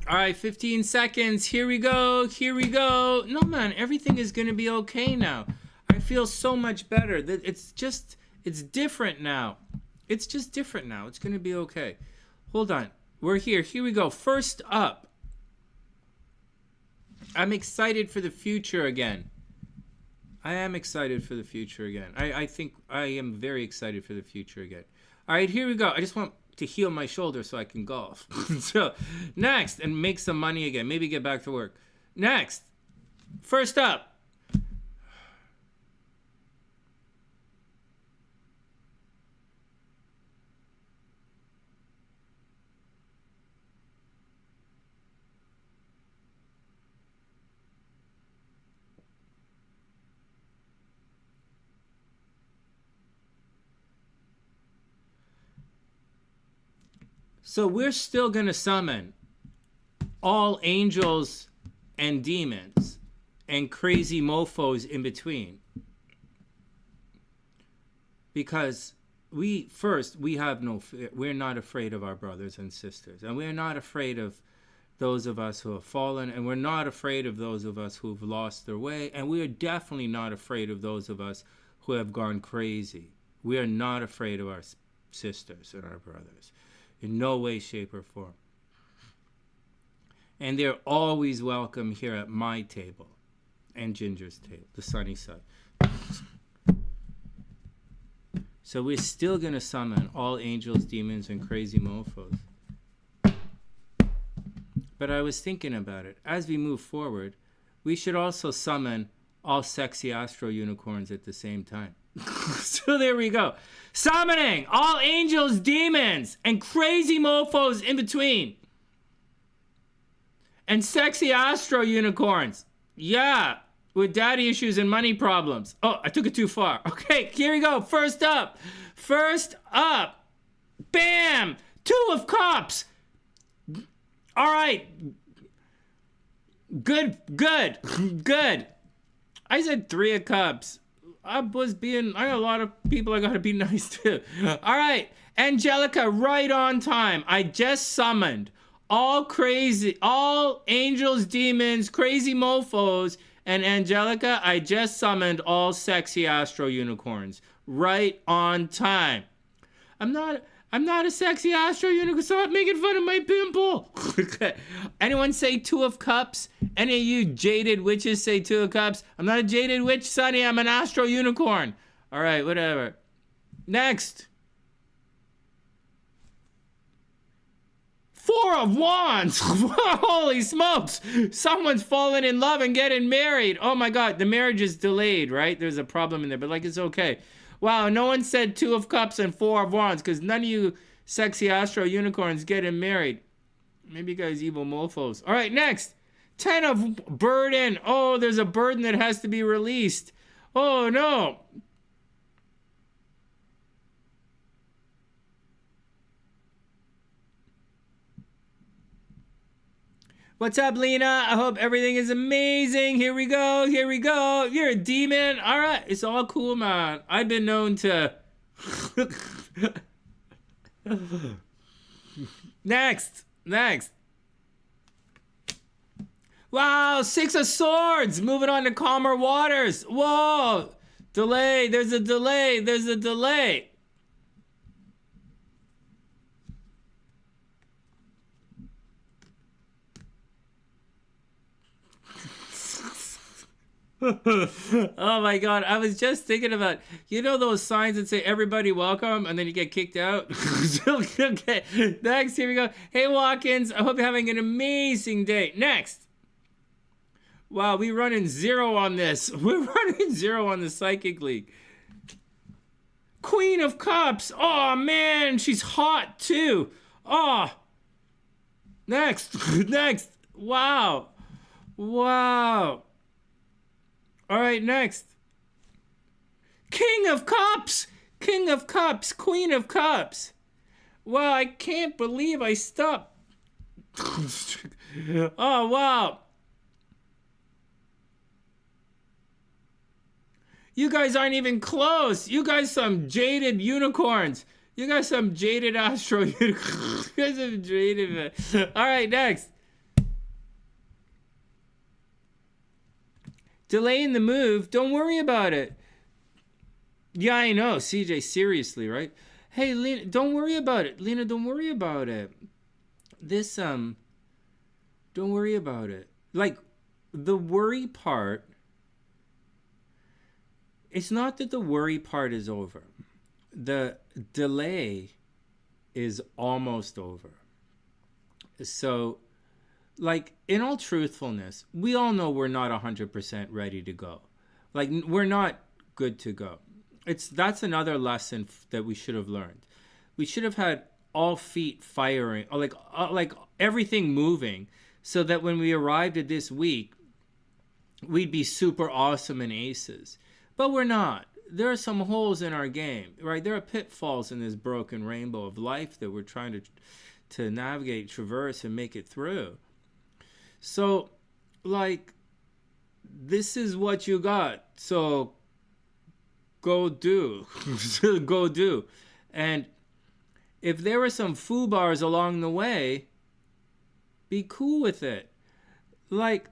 All right, 15 seconds. Here we go. No, man, everything is going to be okay now. I feel so much better. It's different now. It's just different now. It's going to be okay. Hold on. We're here. Here we go. First up. I'm excited for the future again. I am excited for the future again. I think I am very excited for the future again. All right, here we go. I just want to heal my shoulder so I can golf. So, next, and make some money again. Maybe get back to work. Next, first up. So we're still going to summon all angels and demons and crazy mofos in between. Because we have no fear. We're not afraid of our brothers and sisters. And we're not afraid of those of us who have fallen. And we're not afraid of those of us who've lost their way. And we are definitely not afraid of those of us who have gone crazy. We are not afraid of our sisters and our brothers. In no way, shape, or form. And they're always welcome here at my table and Ginger's table, the sunny side. So we're still going to summon all angels, demons, and crazy mofos. But I was thinking about it. As we move forward, we should also summon all sexy astro unicorns at the same time. So there we go. Summoning all angels, demons, and crazy mofos in between. And sexy astro unicorns. Yeah, with daddy issues and money problems. Oh, I took it too far. Okay, here we go. First up. Bam! 2 of Cups. All right. Good. I said 3 of Cups. I got a lot of people I gotta be nice to. All right, Angelica, right on time. I just summoned all angels, demons, crazy mofos, and Angelica, I just summoned all sexy astro unicorns. Right on time. I'm not a sexy astro unicorn. Stop making fun of my pimple. Anyone say 2 of Cups? Any of you jaded witches say 2 of Cups? I'm not a jaded witch, Sonny. I'm an astro unicorn. All right, whatever. Next. 4 of Wands. Holy smokes. Someone's fallen in love and getting married. Oh my God. The marriage is delayed, right? There's a problem in there, but it's okay. Wow, no one said 2 of Cups and 4 of Wands because none of you sexy astro unicorns getting married. Maybe you guys evil mofos. All right, next. 10 of Burden. Oh, there's a burden that has to be released. Oh, no. What's up, Lena? I hope everything is amazing. Here we go. You're a demon. All right. It's all cool, man. I've been known to... Next. Wow, 6 of Swords. Moving on to calmer waters. Whoa. Delay. There's a delay. Oh my God, I was just thinking about, those signs that say everybody welcome and then you get kicked out? Okay, next, here we go. Hey Watkins, I hope you're having an amazing day. Next. Wow, we're running 0 on this. We're running 0 on the Psychic League. Queen of Cups. Oh man, she's hot too. Oh. Next. Wow. All right, next. King of Cups, Queen of Cups. Wow, I can't believe I stopped. Oh, wow. You guys aren't even close. You guys some jaded unicorns. You guys some jaded astro unicorns. You guys some jaded. All right, next. Delaying the move. Don't worry about it. Yeah, I know. CJ, seriously, right? Hey, Lena, don't worry about it. Lena, don't worry about it. Don't worry about it. The worry part, it's not that the worry part is over. The delay is almost over. So, in all truthfulness, we all know we're not 100% ready to go. We're not good to go. That's another lesson that we should have learned. We should have had all feet firing, like everything moving, so that when we arrived at this week, we'd be super awesome and aces. But we're not. There are some holes in our game, right? There are pitfalls in this broken rainbow of life that we're trying to to navigate, traverse, and make it through. So, like, this is what you got. So, go do. Go do. And if there were some foo bars along the way, be cool with it. Like,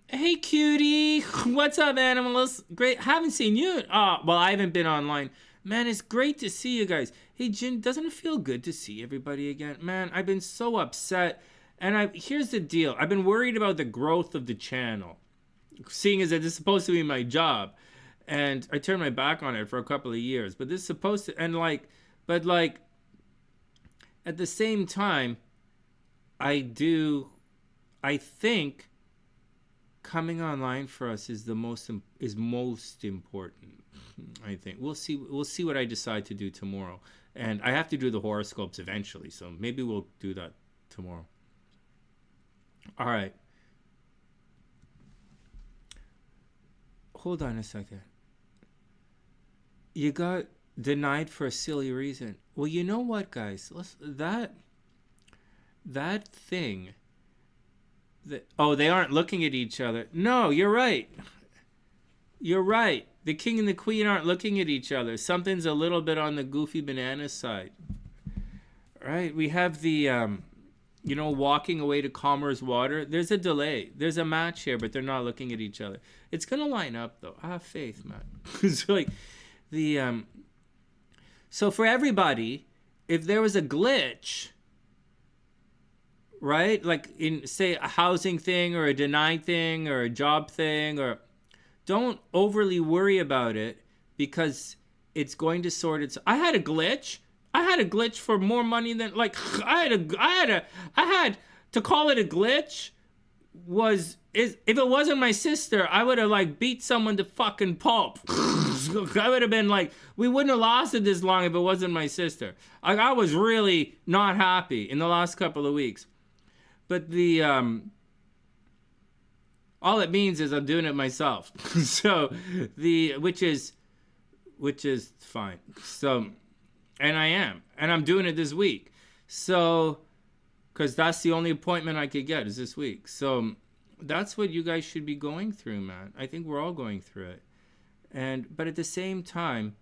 hey, cutie. What's up, animals? Great. Haven't seen you. Oh, well, I haven't been online. Man, it's great to see you guys. Hey, Jin, doesn't it feel good to see everybody again? Man, I've been so upset. And here's the deal. I've been worried about the growth of the channel, seeing as it is supposed to be my job. And I turned my back on it for a couple of years. But this is supposed to, and like, but like, at the same time, I think coming online for us is most important. I think we'll see what I decide to do tomorrow, and I have to do the horoscopes eventually, so maybe we'll do that tomorrow. All right, hold on a second. You got denied for a silly reason. Well, you know what, guys? That thing. They aren't looking at each other. No, you're right. You're right. The king and the queen aren't looking at each other. Something's a little bit on the goofy banana side. Right? We have the, walking away to calmer's water. There's a delay. There's a match here, but they're not looking at each other. It's going to line up, though. I have faith, man. It's like so for everybody, if there was a glitch, right? Like in, say, a housing thing or a denied thing or a job thing, or don't overly worry about it because it's going to sort itself. I had a glitch for more money than, like, I had to call it a glitch if it wasn't my sister, I would have like beat someone to fucking pulp. I would have been like, we wouldn't have lasted this long if it wasn't my sister. I was really not happy in the last couple of weeks. But all it means is I'm doing it myself. So which is fine. So, and I am, and I'm doing it this week. So, because that's the only appointment I could get is this week. So that's what you guys should be going through, man. I think we're all going through it. But at the same time,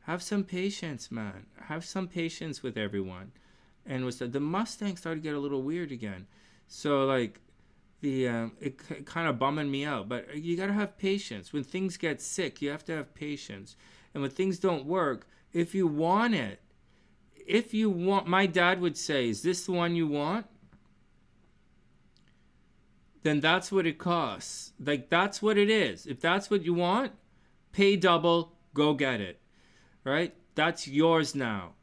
have some patience, man. Have some patience with everyone. And the Mustang started to get a little weird again. So like it kind of bumming me out. But you got to have patience. When things get sick, you have to have patience. And when things don't work, if you want it, my dad would say, is this the one you want? Then that's what it costs. Like, that's what it is. If that's what you want, pay double, go get it. Right? That's yours now.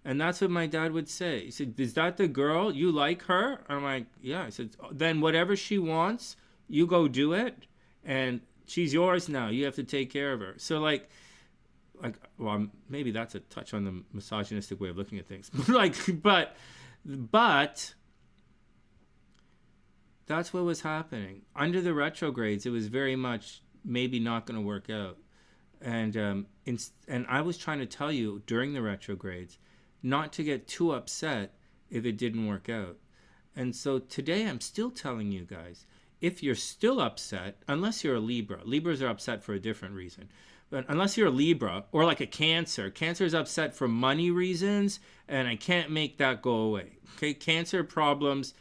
And that's what my dad would say. He said, is that the girl? You like her? I'm like, yeah. I said, then whatever she wants, you go do it. And she's yours now. You have to take care of her. So well, maybe that's a touch on the misogynistic way of looking at things. but that's what was happening. Under the retrogrades, it was very much maybe not going to work out. And I was trying to tell you during the retrogrades not to get too upset if it didn't work out. And so today I'm still telling you guys, if you're still upset, unless you're a Libra, Libras are upset for a different reason. But unless you're a Libra or like a Cancer is upset for money reasons, and I can't make that go away. Okay, Cancer problems,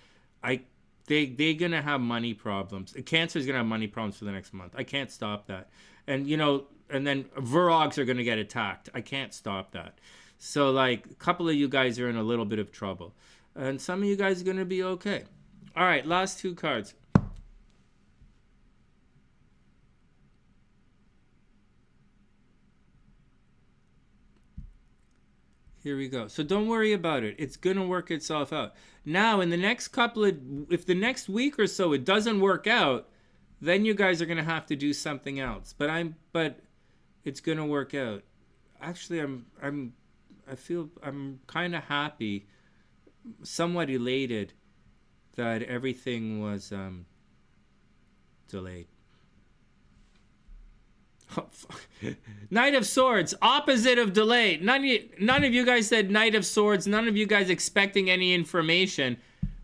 they're gonna have money problems. Cancer is gonna have money problems for the next month. I can't stop that. And and then Virogs are gonna get attacked. I can't stop that. So like a couple of you guys are in a little bit of trouble, and some of you guys are gonna be okay. All right, last two cards. Here we go. So don't worry about it. It's going to work itself out. Now, in the next if the next week or so it doesn't work out, then you guys are going to have to do something else. But it's going to work out. Actually, I feel I'm kind of happy, somewhat elated that everything was delayed. Knight of Swords, opposite of delay. None of you guys said Knight of Swords. None of you guys expecting any information.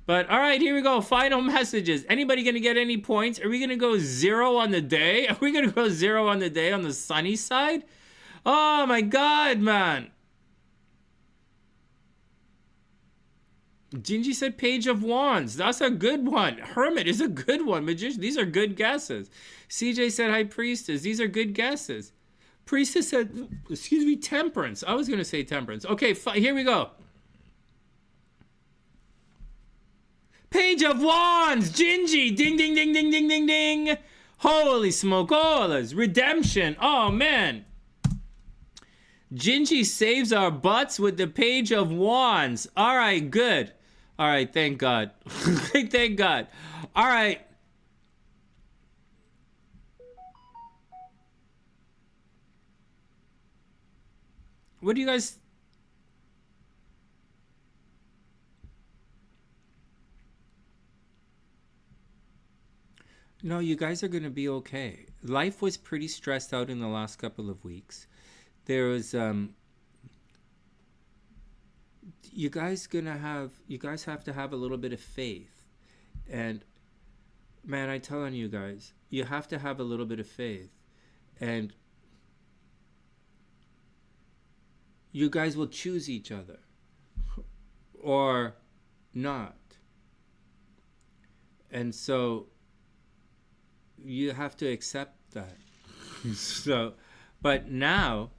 But all right, here we go. Final messages. Anybody gonna get any points? Are we gonna go 0 on the day? Are we gonna go 0 on the day on the sunny side? Oh my God, man. Gingie said Page of Wands. That's a good one. Hermit is a good one. Magician. These are good guesses. CJ said High Priestess. These are good guesses. Priestess said, excuse me, Temperance. I was going to say Temperance. Okay, here we go. Page of Wands. Gingie. Ding, ding, ding, ding, ding, ding, ding. Holy smokolas. Redemption. Oh, man. Gingie saves our butts with the Page of Wands. All right, good. All right, thank God. Thank God. All right. What do you guys... No, you guys are going to be okay. Life was pretty stressed out in the last couple of weeks. There was... you guys have to have a little bit of faith. And man, I'm telling you guys, you have to have a little bit of faith. And you guys will choose each other or not. And so you have to accept that. So, but now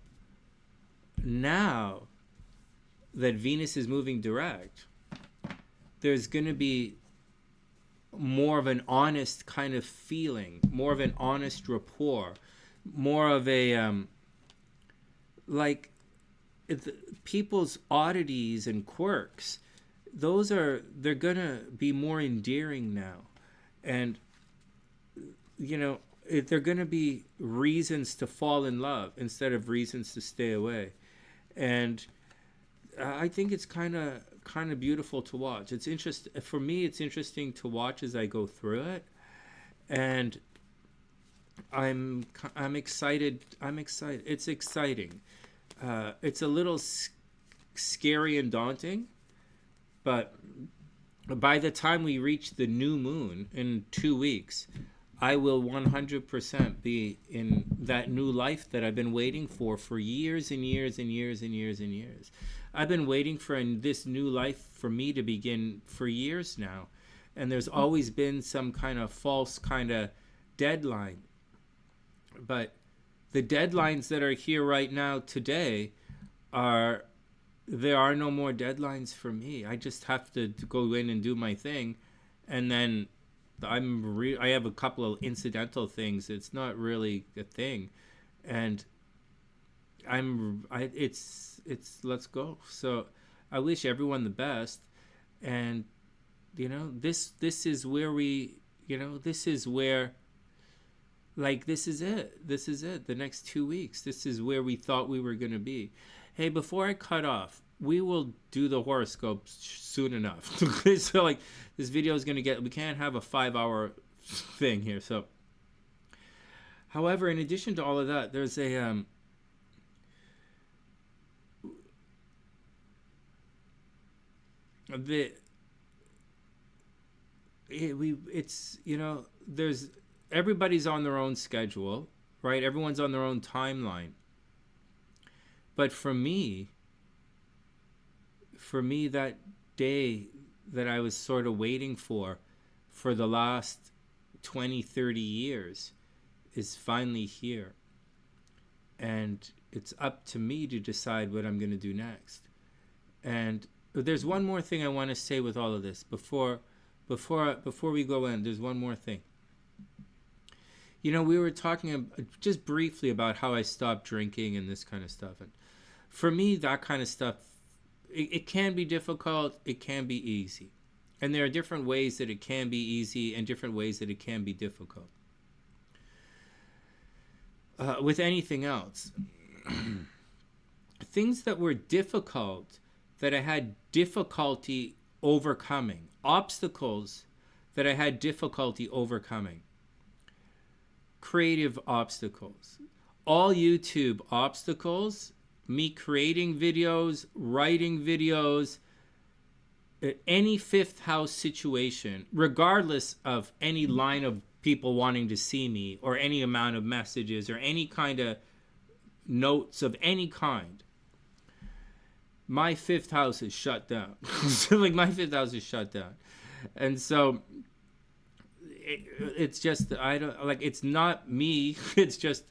that Venus is moving direct, there's going to be more of an honest kind of feeling, more of an honest rapport, more of a people's oddities and quirks. They're going to be more endearing now. And you know, they're going to be reasons to fall in love instead of reasons to stay away. And I think it's kind of beautiful to watch. It's for me. It's interesting to watch as I go through it, and I'm excited. It's exciting. It's a little scary and daunting, but by the time we reach the new moon in 2 weeks, I will 100% be in that new life that I've been waiting for years and years and years and years and years. I've been waiting for this new life for me to begin for years now. And there's always been some kind of false kind of deadline. But the deadlines that are here right now today there are no more deadlines for me. I just have to go in and do my thing. And then I have a couple of incidental things. It's not really a thing. And it's let's go. So I wish everyone the best. And you know, this is where this is it. The next 2 weeks, this is where we thought we were going to be. Hey, before I cut off, we will do the horoscope soon enough. So like this video is going to we can't have a 5-hour thing here. So however, in addition to all of that, there's a it's you know, there's everybody's on their own schedule, right? Everyone's on their own timeline. But for me, that day that I was sort of waiting for the last 20, 30 years is finally here. And it's up to me to decide what I'm going to do next. And there's one more thing I want to say with all of this before we go in. There's one more thing. You know, we were talking just briefly about how I stopped drinking and this kind of stuff. And for me, that kind of stuff, it can be difficult. It can be easy. And there are different ways that it can be easy and different ways that it can be difficult. With anything else, things that were difficult, that I had difficulty overcoming, obstacles that I had difficulty overcoming, creative obstacles, all YouTube obstacles, me creating videos, writing videos, any fifth house situation, regardless of any line of people wanting to see me or any amount of messages or any kind of notes of any kind, my fifth house is shut down. So like my fifth house is shut down. And so it's just, I don't like, it's not me. It's just,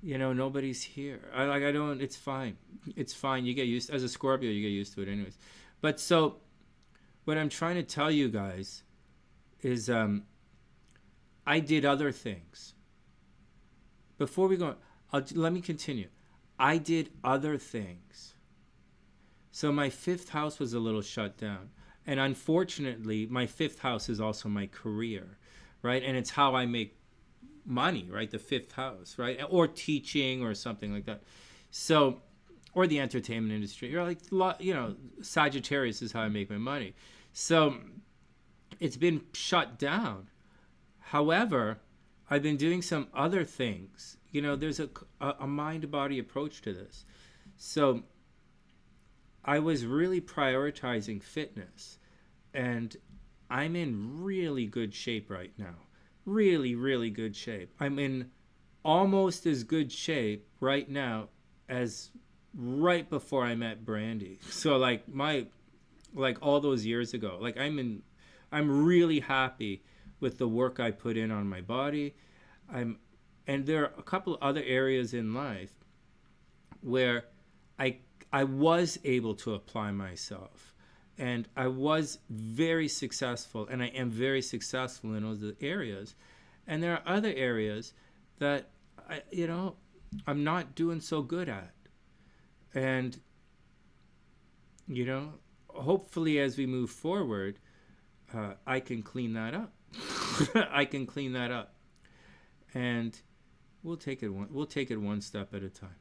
you know, nobody's here. I don't, it's fine. It's fine. You get used, as a Scorpio, you get used to it anyways. But so what I'm trying to tell you guys is I did other things. Before we go, let me continue. I did other things. So my fifth house was a little shut down. And unfortunately, my fifth house is also my career, right? And it's how I make money, right? The fifth house, right? Or teaching or something like that. So, or the entertainment industry. You're like, you know, Sagittarius is how I make my money. So it's been shut down. However, I've been doing some other things. You know, there's a mind-body approach to this. So I was really prioritizing fitness, and I'm in really good shape right now. Really, really good shape. I'm in almost as good shape right now as right before I met Brandy. So like all those years ago, like I'm really happy with the work I put in on my body. And there are a couple other areas in life where I was able to apply myself, and I was very successful, and I am very successful in those areas. And there are other areas that I'm not doing so good at. And, you know, hopefully as we move forward, I can clean that up. I can clean that up. And we'll take it one step at a time.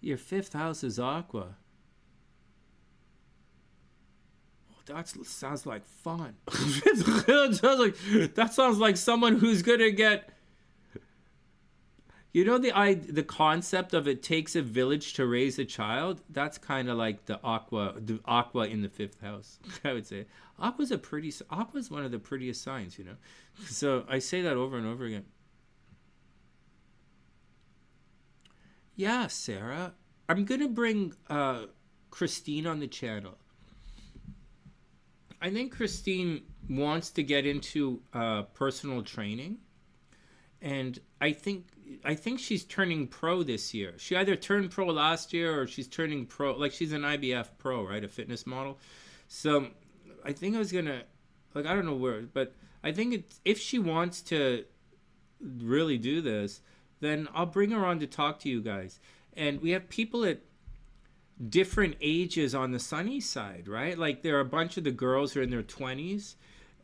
Your fifth house is Aqua. Oh, that sounds like fun. That sounds like someone who's gonna get. You know the concept of it takes a village to raise a child? That's kind of like the aqua in the fifth house, I would say. Aqua's one of the prettiest signs, you know? So I say that over and over again. Yeah, Sarah. I'm going to bring Christine on the channel. I think Christine wants to get into personal training. And I think she's turning pro this year. She either turned pro last year or she's turning pro. Like, she's an IBF pro, right? A fitness model. So I think I was going to, like, I don't know where, but I think if she wants to really do this, then I'll bring her on to talk to you guys. And we have people at different ages on the Sunny side, right? Like, there are a bunch of the girls who are in their 20s.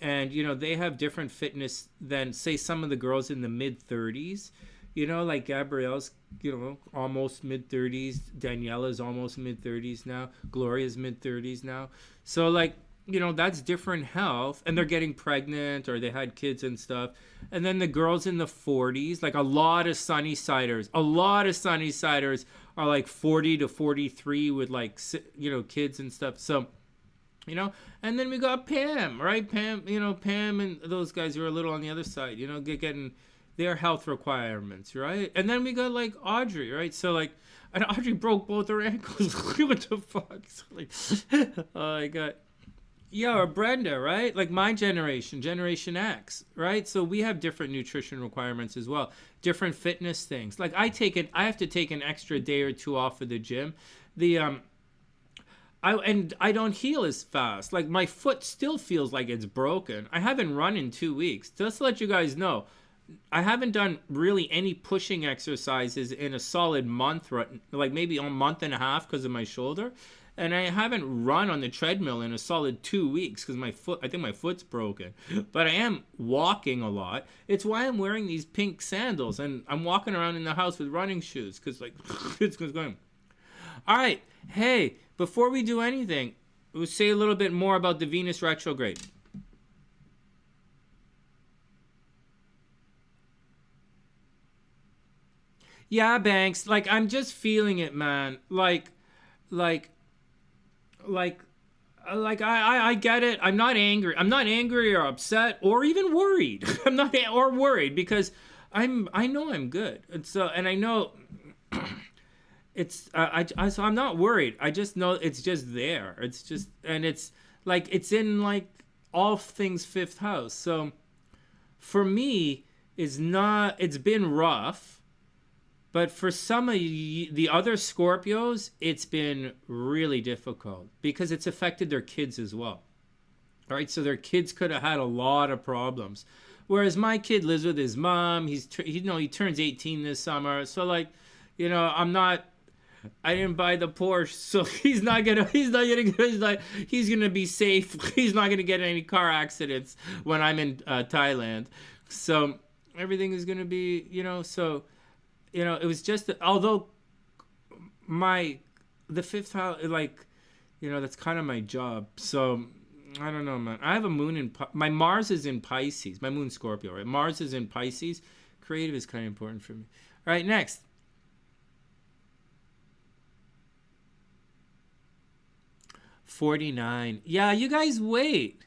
And, you know, they have different fitness than, say, some of the girls in the mid-30s. You know, like Gabrielle's, you know, almost mid-30s. Daniela's almost mid-30s now. Gloria's mid-30s now. So, like, you know, that's different health. And they're getting pregnant or they had kids and stuff. And then the girls in the 40s, like a lot of SunnySiders are like 40 to 43 with, like, you know, kids and stuff. So, you know, and then we got Pam, right? Pam, you know, Pam and those guys who are a little on the other side, you know, getting their health requirements, right? And then we got, like, Audrey, right? So, like, and Audrey broke both her ankles. What the fuck? So, like, oh, I got, yeah, or Brenda, right? Like my generation, Generation X, right? So we have different nutrition requirements as well, different fitness things. Like I have to take an extra day or two off of the gym. I don't heal as fast. Like my foot still feels like it's broken. I haven't run in 2 weeks. Just to let you guys know, I haven't done really any pushing exercises in a solid month, like maybe a month and a half because of my shoulder. And I haven't run on the treadmill in a solid 2 weeks because I think my foot's broken. But I am walking a lot. It's why I'm wearing these pink sandals. And I'm walking around in the house with running shoes because, like, it's going. All right. Hey, before we do anything, we'll say a little bit more about the Venus retrograde. Yeah, Banks. Like, I'm just feeling it, man. Like, like, I get it. I'm not angry. I'm not angry or upset or even worried. I'm not or worried because I know I'm good. And so, and I know it's so I'm not worried. I just know it's just there. It's just, and it's like it's in like all things fifth house. So for me, it's been rough, but for some of the other Scorpios, it's been really difficult because it's affected their kids as well. All right, so their kids could have had a lot of problems. Whereas my kid lives with his mom. He turns 18 this summer. So like, I didn't buy the Porsche, so he's gonna be safe. He's not gonna get any car accidents when I'm in Thailand. So everything is gonna be, it was just, although the fifth house, like, that's kind of my job. So I don't know, man. I have a moon in, my Mars is in Pisces. My moon's Scorpio, right? Mars is in Pisces. Creative is kind of important for me. All right, next. $49. Yeah, you guys wait.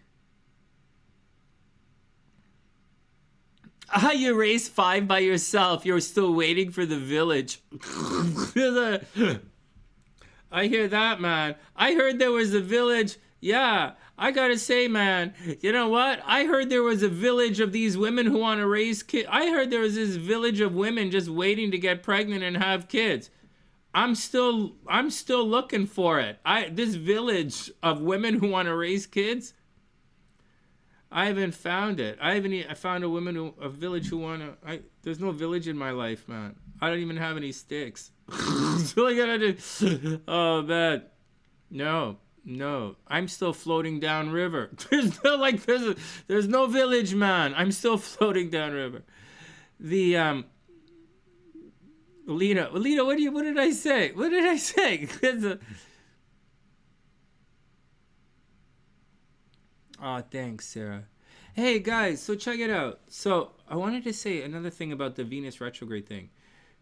You raised 5 by yourself. You're still waiting for the village. I hear that, man. I heard there was a village. Yeah, I gotta say, man, you know what? I heard there was a village of these women who want to raise kids. I heard there was this village of women just waiting to get pregnant and have kids. I'm still looking for it. This village of women who want to raise kids, I haven't found it. I found a village who want to. There's no village in my life, man. I don't even have any sticks. So I gotta do. Oh man, no. I'm still floating downriver. There's no village, man. I'm still floating downriver. The Lita, what did I say? What did I say? Oh, thanks, Sarah. Hey, guys, so check it out. So I wanted to say another thing about the Venus retrograde thing.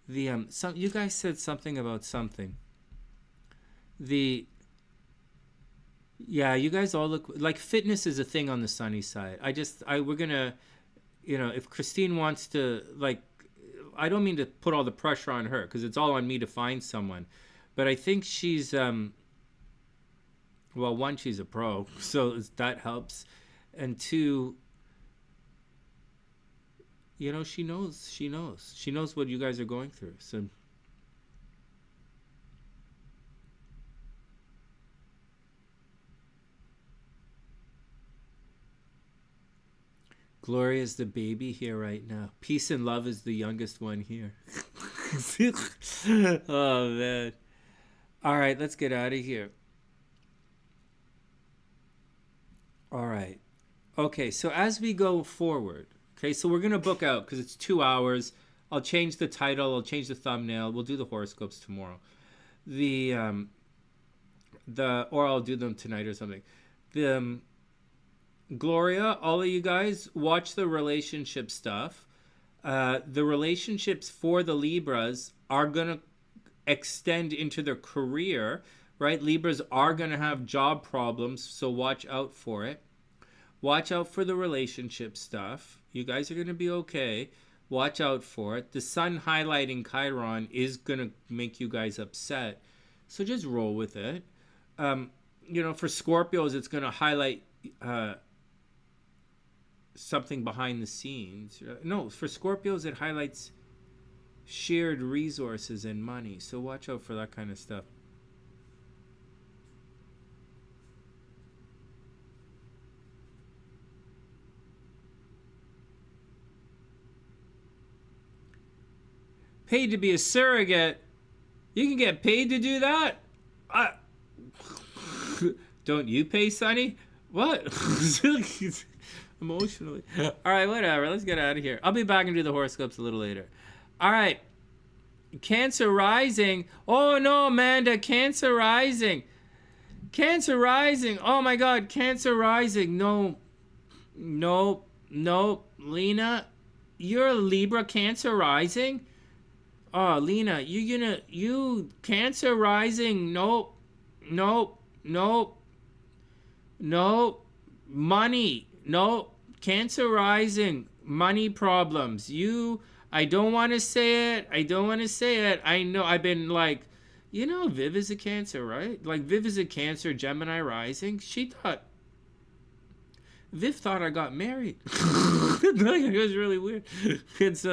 You guys said something about something. Yeah, you guys all look like fitness is a thing on the sunny side. We're gonna, if Christine wants to, like, I don't mean to put all the pressure on her because it's all on me to find someone, but I think she's, well, one, she's a pro, so that helps, and two, she knows what you guys are going through. So Gloria's the baby here right now. Peace and Love is the youngest one here. Oh, man. All right, let's get out of here. All right. Okay, so as we go forward, so we're going to book out because it's 2 hours. I'll change the title. I'll change the thumbnail. We'll do the horoscopes tomorrow. Or I'll do them tonight or something. Gloria, all of you guys, watch the relationship stuff. The relationships for the Libras are going to extend into their career, right? Libras are going to have job problems, so watch out for it. Watch out for the relationship stuff. You guys are going to be okay. Watch out for it. The sun highlighting Chiron is going to make you guys upset, so just roll with it. For Scorpios, it's going to highlight something behind the scenes. No, for Scorpios, it highlights shared resources and money. So watch out for that kind of stuff. Paid to be a surrogate? You can get paid to do that? Don't you pay, Sonny? What? Emotionally. All right, whatever. Let's get out of here. I'll be back and do the horoscopes a little later. All right. Cancer rising. Oh, no, Amanda. Cancer rising. Cancer rising. Oh, my God. Cancer rising. No. Lena, you're a Libra, Cancer rising? Oh, Lena, you Cancer rising. Nope. Nope. Nope. Nope. Money. Nope. Cancer rising. Money problems. I don't want to say it. I don't want to say it. I know I've been like, Viv is a Cancer, right? Like, Viv is a Cancer, Gemini rising. Viv thought I got married. It was really weird. It's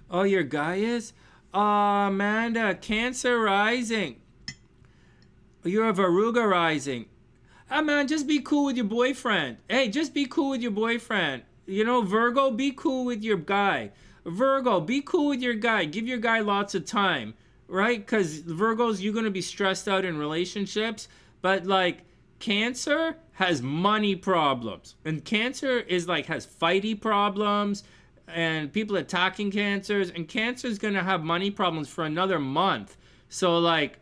oh, your guy is? Amanda, Cancer rising. You're a Virgo rising. Ah, man, just be cool with your boyfriend. Hey, just be cool with your boyfriend. Virgo, be cool with your guy. Virgo, be cool with your guy. Give your guy lots of time, right? Because Virgos, you're going to be stressed out in relationships. But, like, Cancer has money problems. And Cancer is, like, has fighty problems. And people attacking Cancers. And Cancer's going to have money problems for another month. So, like,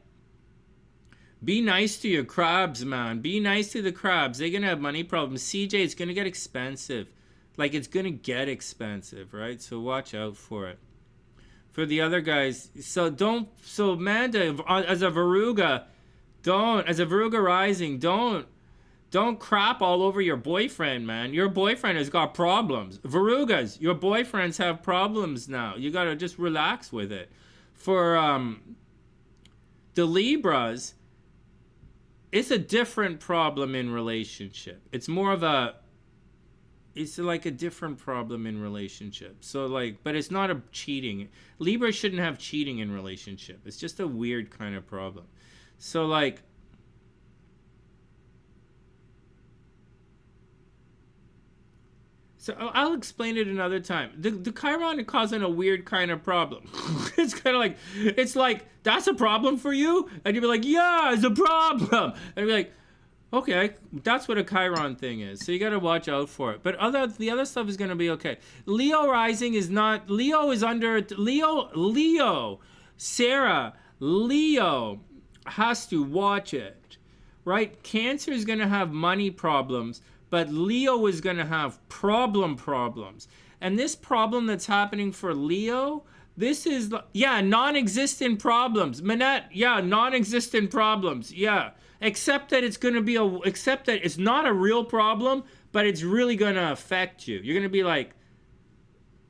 be nice to your crabs, man. Be nice to the crabs. They're going to have money problems. CJ, it's going to get expensive. Like, it's going to get expensive, right? So watch out for it. For the other guys, so Amanda, as a Virgo rising, don't crap all over your boyfriend, man. Your boyfriend has got problems. Virgos, your boyfriends have problems now. You got to just relax with it. For the Libras, it's a different problem in relationship. It's like a different problem in relationship. So, like, but it's not a cheating. Libra shouldn't have cheating in relationship. It's just a weird kind of problem. So, like, so I'll explain it another time. The Chiron is causing a weird kind of problem. It's kind of like, it's like, that's a problem for you? And you'd be like, yeah, it's a problem. And you'd be like, okay, that's what a Chiron thing is. So you got to watch out for it. But the other stuff is going to be okay. Leo rising is not, Leo is under, Sarah, Leo has to watch it, right? Cancer is going to have money problems, but Leo is going to have problems. And this problem that's happening for Leo, this is, non-existent problems. Manette, non-existent problems, Except that it's not a real problem, but it's really going to affect you. You're going to be like,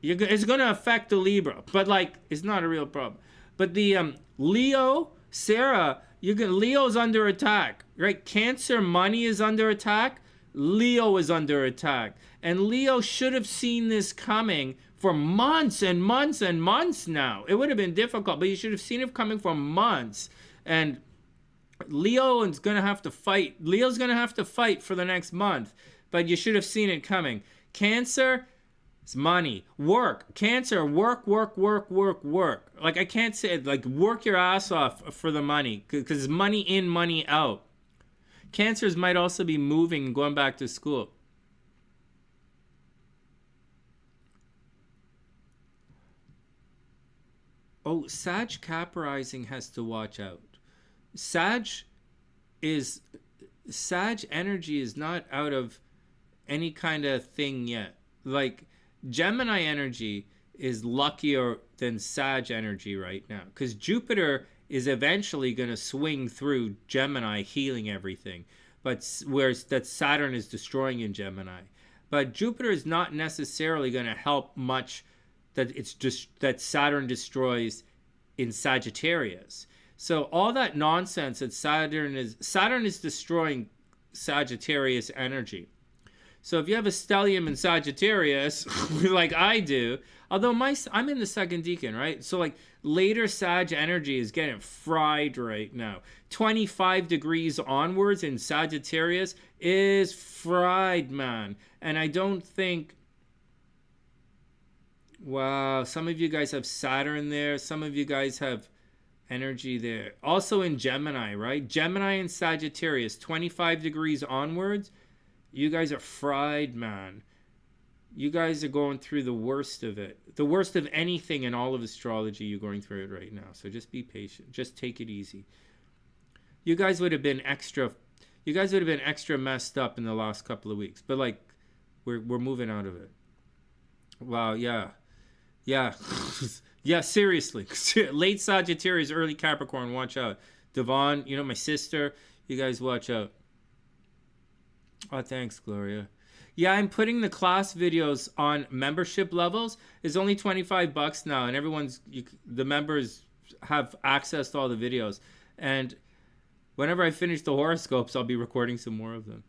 it's going to affect the Libra, but, like, it's not a real problem. But the Leo, Sarah, Leo's under attack, right? Cancer money is under attack. Leo is under attack. And Leo should have seen this coming for months and months and months now. It would have been difficult, but you should have seen it coming for months. And Leo is going to have to fight. Leo's going to have to fight for the next month, but you should have seen it coming. Cancer, it's money. Work. Cancer, work. Like, I can't say it. Like, work your ass off for the money, because it's money in, money out. Cancers might also be moving and going back to school. Oh, Sag Cap rising has to watch out. Sag energy is not out of any kind of thing yet. Like, Gemini energy is luckier than Sag energy right now, because Jupiter is eventually going to swing through Gemini, healing everything, but whereas that Saturn is destroying in Gemini. But Jupiter is not necessarily going to help much that Saturn destroys in Sagittarius. So all that nonsense that Saturn is destroying Sagittarius energy. So if you have a stellium in Sagittarius, like I do, although I'm in the second decan, right? So, like, later Sag energy is getting fried right now. 25 degrees onwards in Sagittarius is fried, man. And I don't think, wow, some of you guys have Saturn there. Some of you guys have energy there. Also in Gemini, right? Gemini and Sagittarius, 25 degrees onwards. You guys are fried, man. You guys are going through the worst of it. The worst of anything in all of astrology, you're going through it right now. So just be patient. Just take it easy. You guys would have been extra messed up in the last couple of weeks. But, like, we're moving out of it. Wow, yeah. Yeah, seriously. Late Sagittarius, early Capricorn, watch out. Devon, you know, my sister, you guys watch out. Oh, thanks, Gloria. Yeah, I'm putting the class videos on membership levels. It's only $25 now, and the members have access to all the videos. And whenever I finish the horoscopes, I'll be recording some more of them.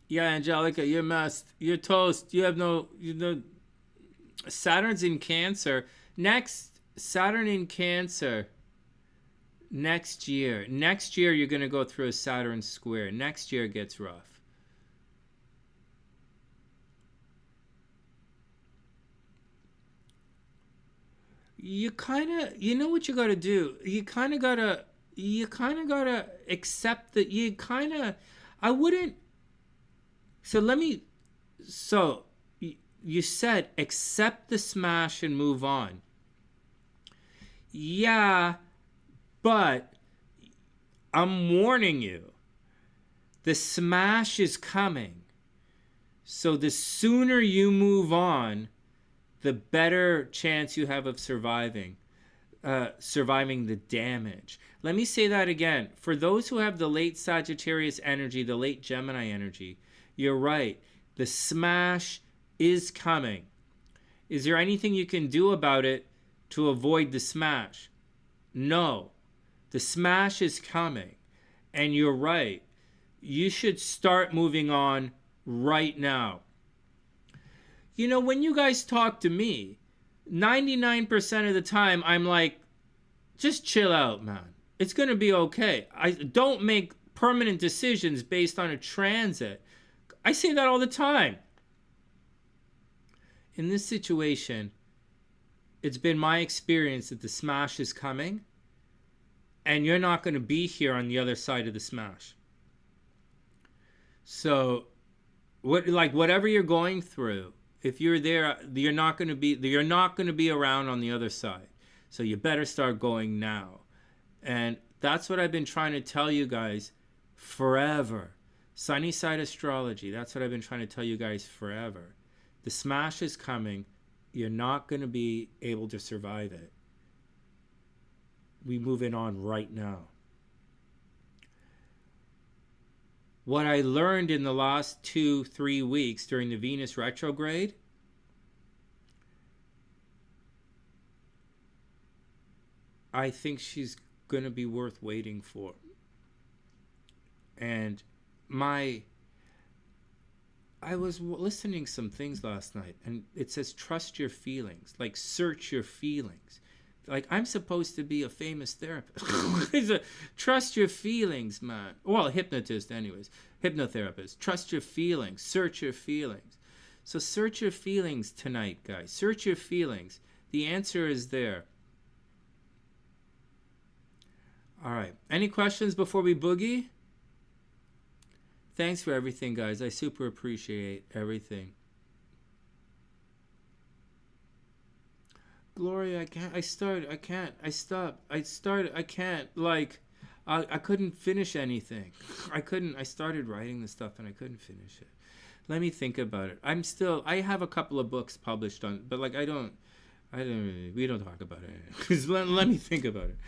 Yeah, Angelica, you're messed. You're toast. You know, Saturn's in Cancer. Saturn in Cancer. Next year, you're going to go through a Saturn square. Next year gets rough. You know what you got to do? You kind of got to accept that I wouldn't. So you said accept the smash and move on. Yeah, but I'm warning you. The smash is coming. So the sooner you move on, the better chance you have of surviving the damage. Let me say that again. For those who have the late Sagittarius energy, the late Gemini energy, you're right. The smash is coming. Is there anything you can do about it to avoid the smash? No. The smash is coming. And you're right. You should start moving on right now. You know, when you guys talk to me, 99% of the time, I'm like, just chill out, man. It's going to be okay. I don't make permanent decisions based on a transit. I say that all the time. In this situation, it's been my experience that the smash is coming, and you're not going to be here on the other side of the smash. So, whatever you're going through, if you're there, you're not going to be around on the other side. So you better start going now. And that's what I've been trying to tell you guys forever. SunnySide Astrology, that's what I've been trying to tell you guys forever. The smash is coming. You're not going to be able to survive it. We move it on right now. What I learned in the last 2-3 weeks during the Venus retrograde, I think she's going to be worth waiting for. And I was listening some things last night, and it says trust your feelings, like search your feelings. Like I'm supposed to be a famous therapist. Trust your feelings, man. Well, a hypnotist anyways. Hypnotherapist. Trust your feelings. Search your feelings. So search your feelings tonight, guys. Search your feelings. The answer is there. All right. Any questions before we boogie? Thanks for everything, guys. I super appreciate everything. Gloria, I can't. I couldn't finish anything. I started writing the stuff and I couldn't finish it. Let me think about it. I have a couple of books published on, but we don't talk about it. let me think about it.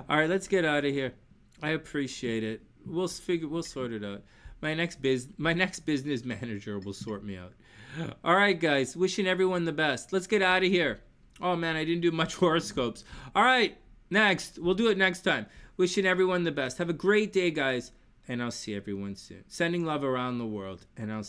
All right, let's get out of here. I appreciate it. We'll sort it out. My next business manager will sort me out. All right, guys. Wishing everyone the best. Let's get out of here. Oh, man, I didn't do much horoscopes. All right, next. We'll do it next time. Wishing everyone the best. Have a great day, guys, and I'll see everyone soon. Sending love around the world, and I'll see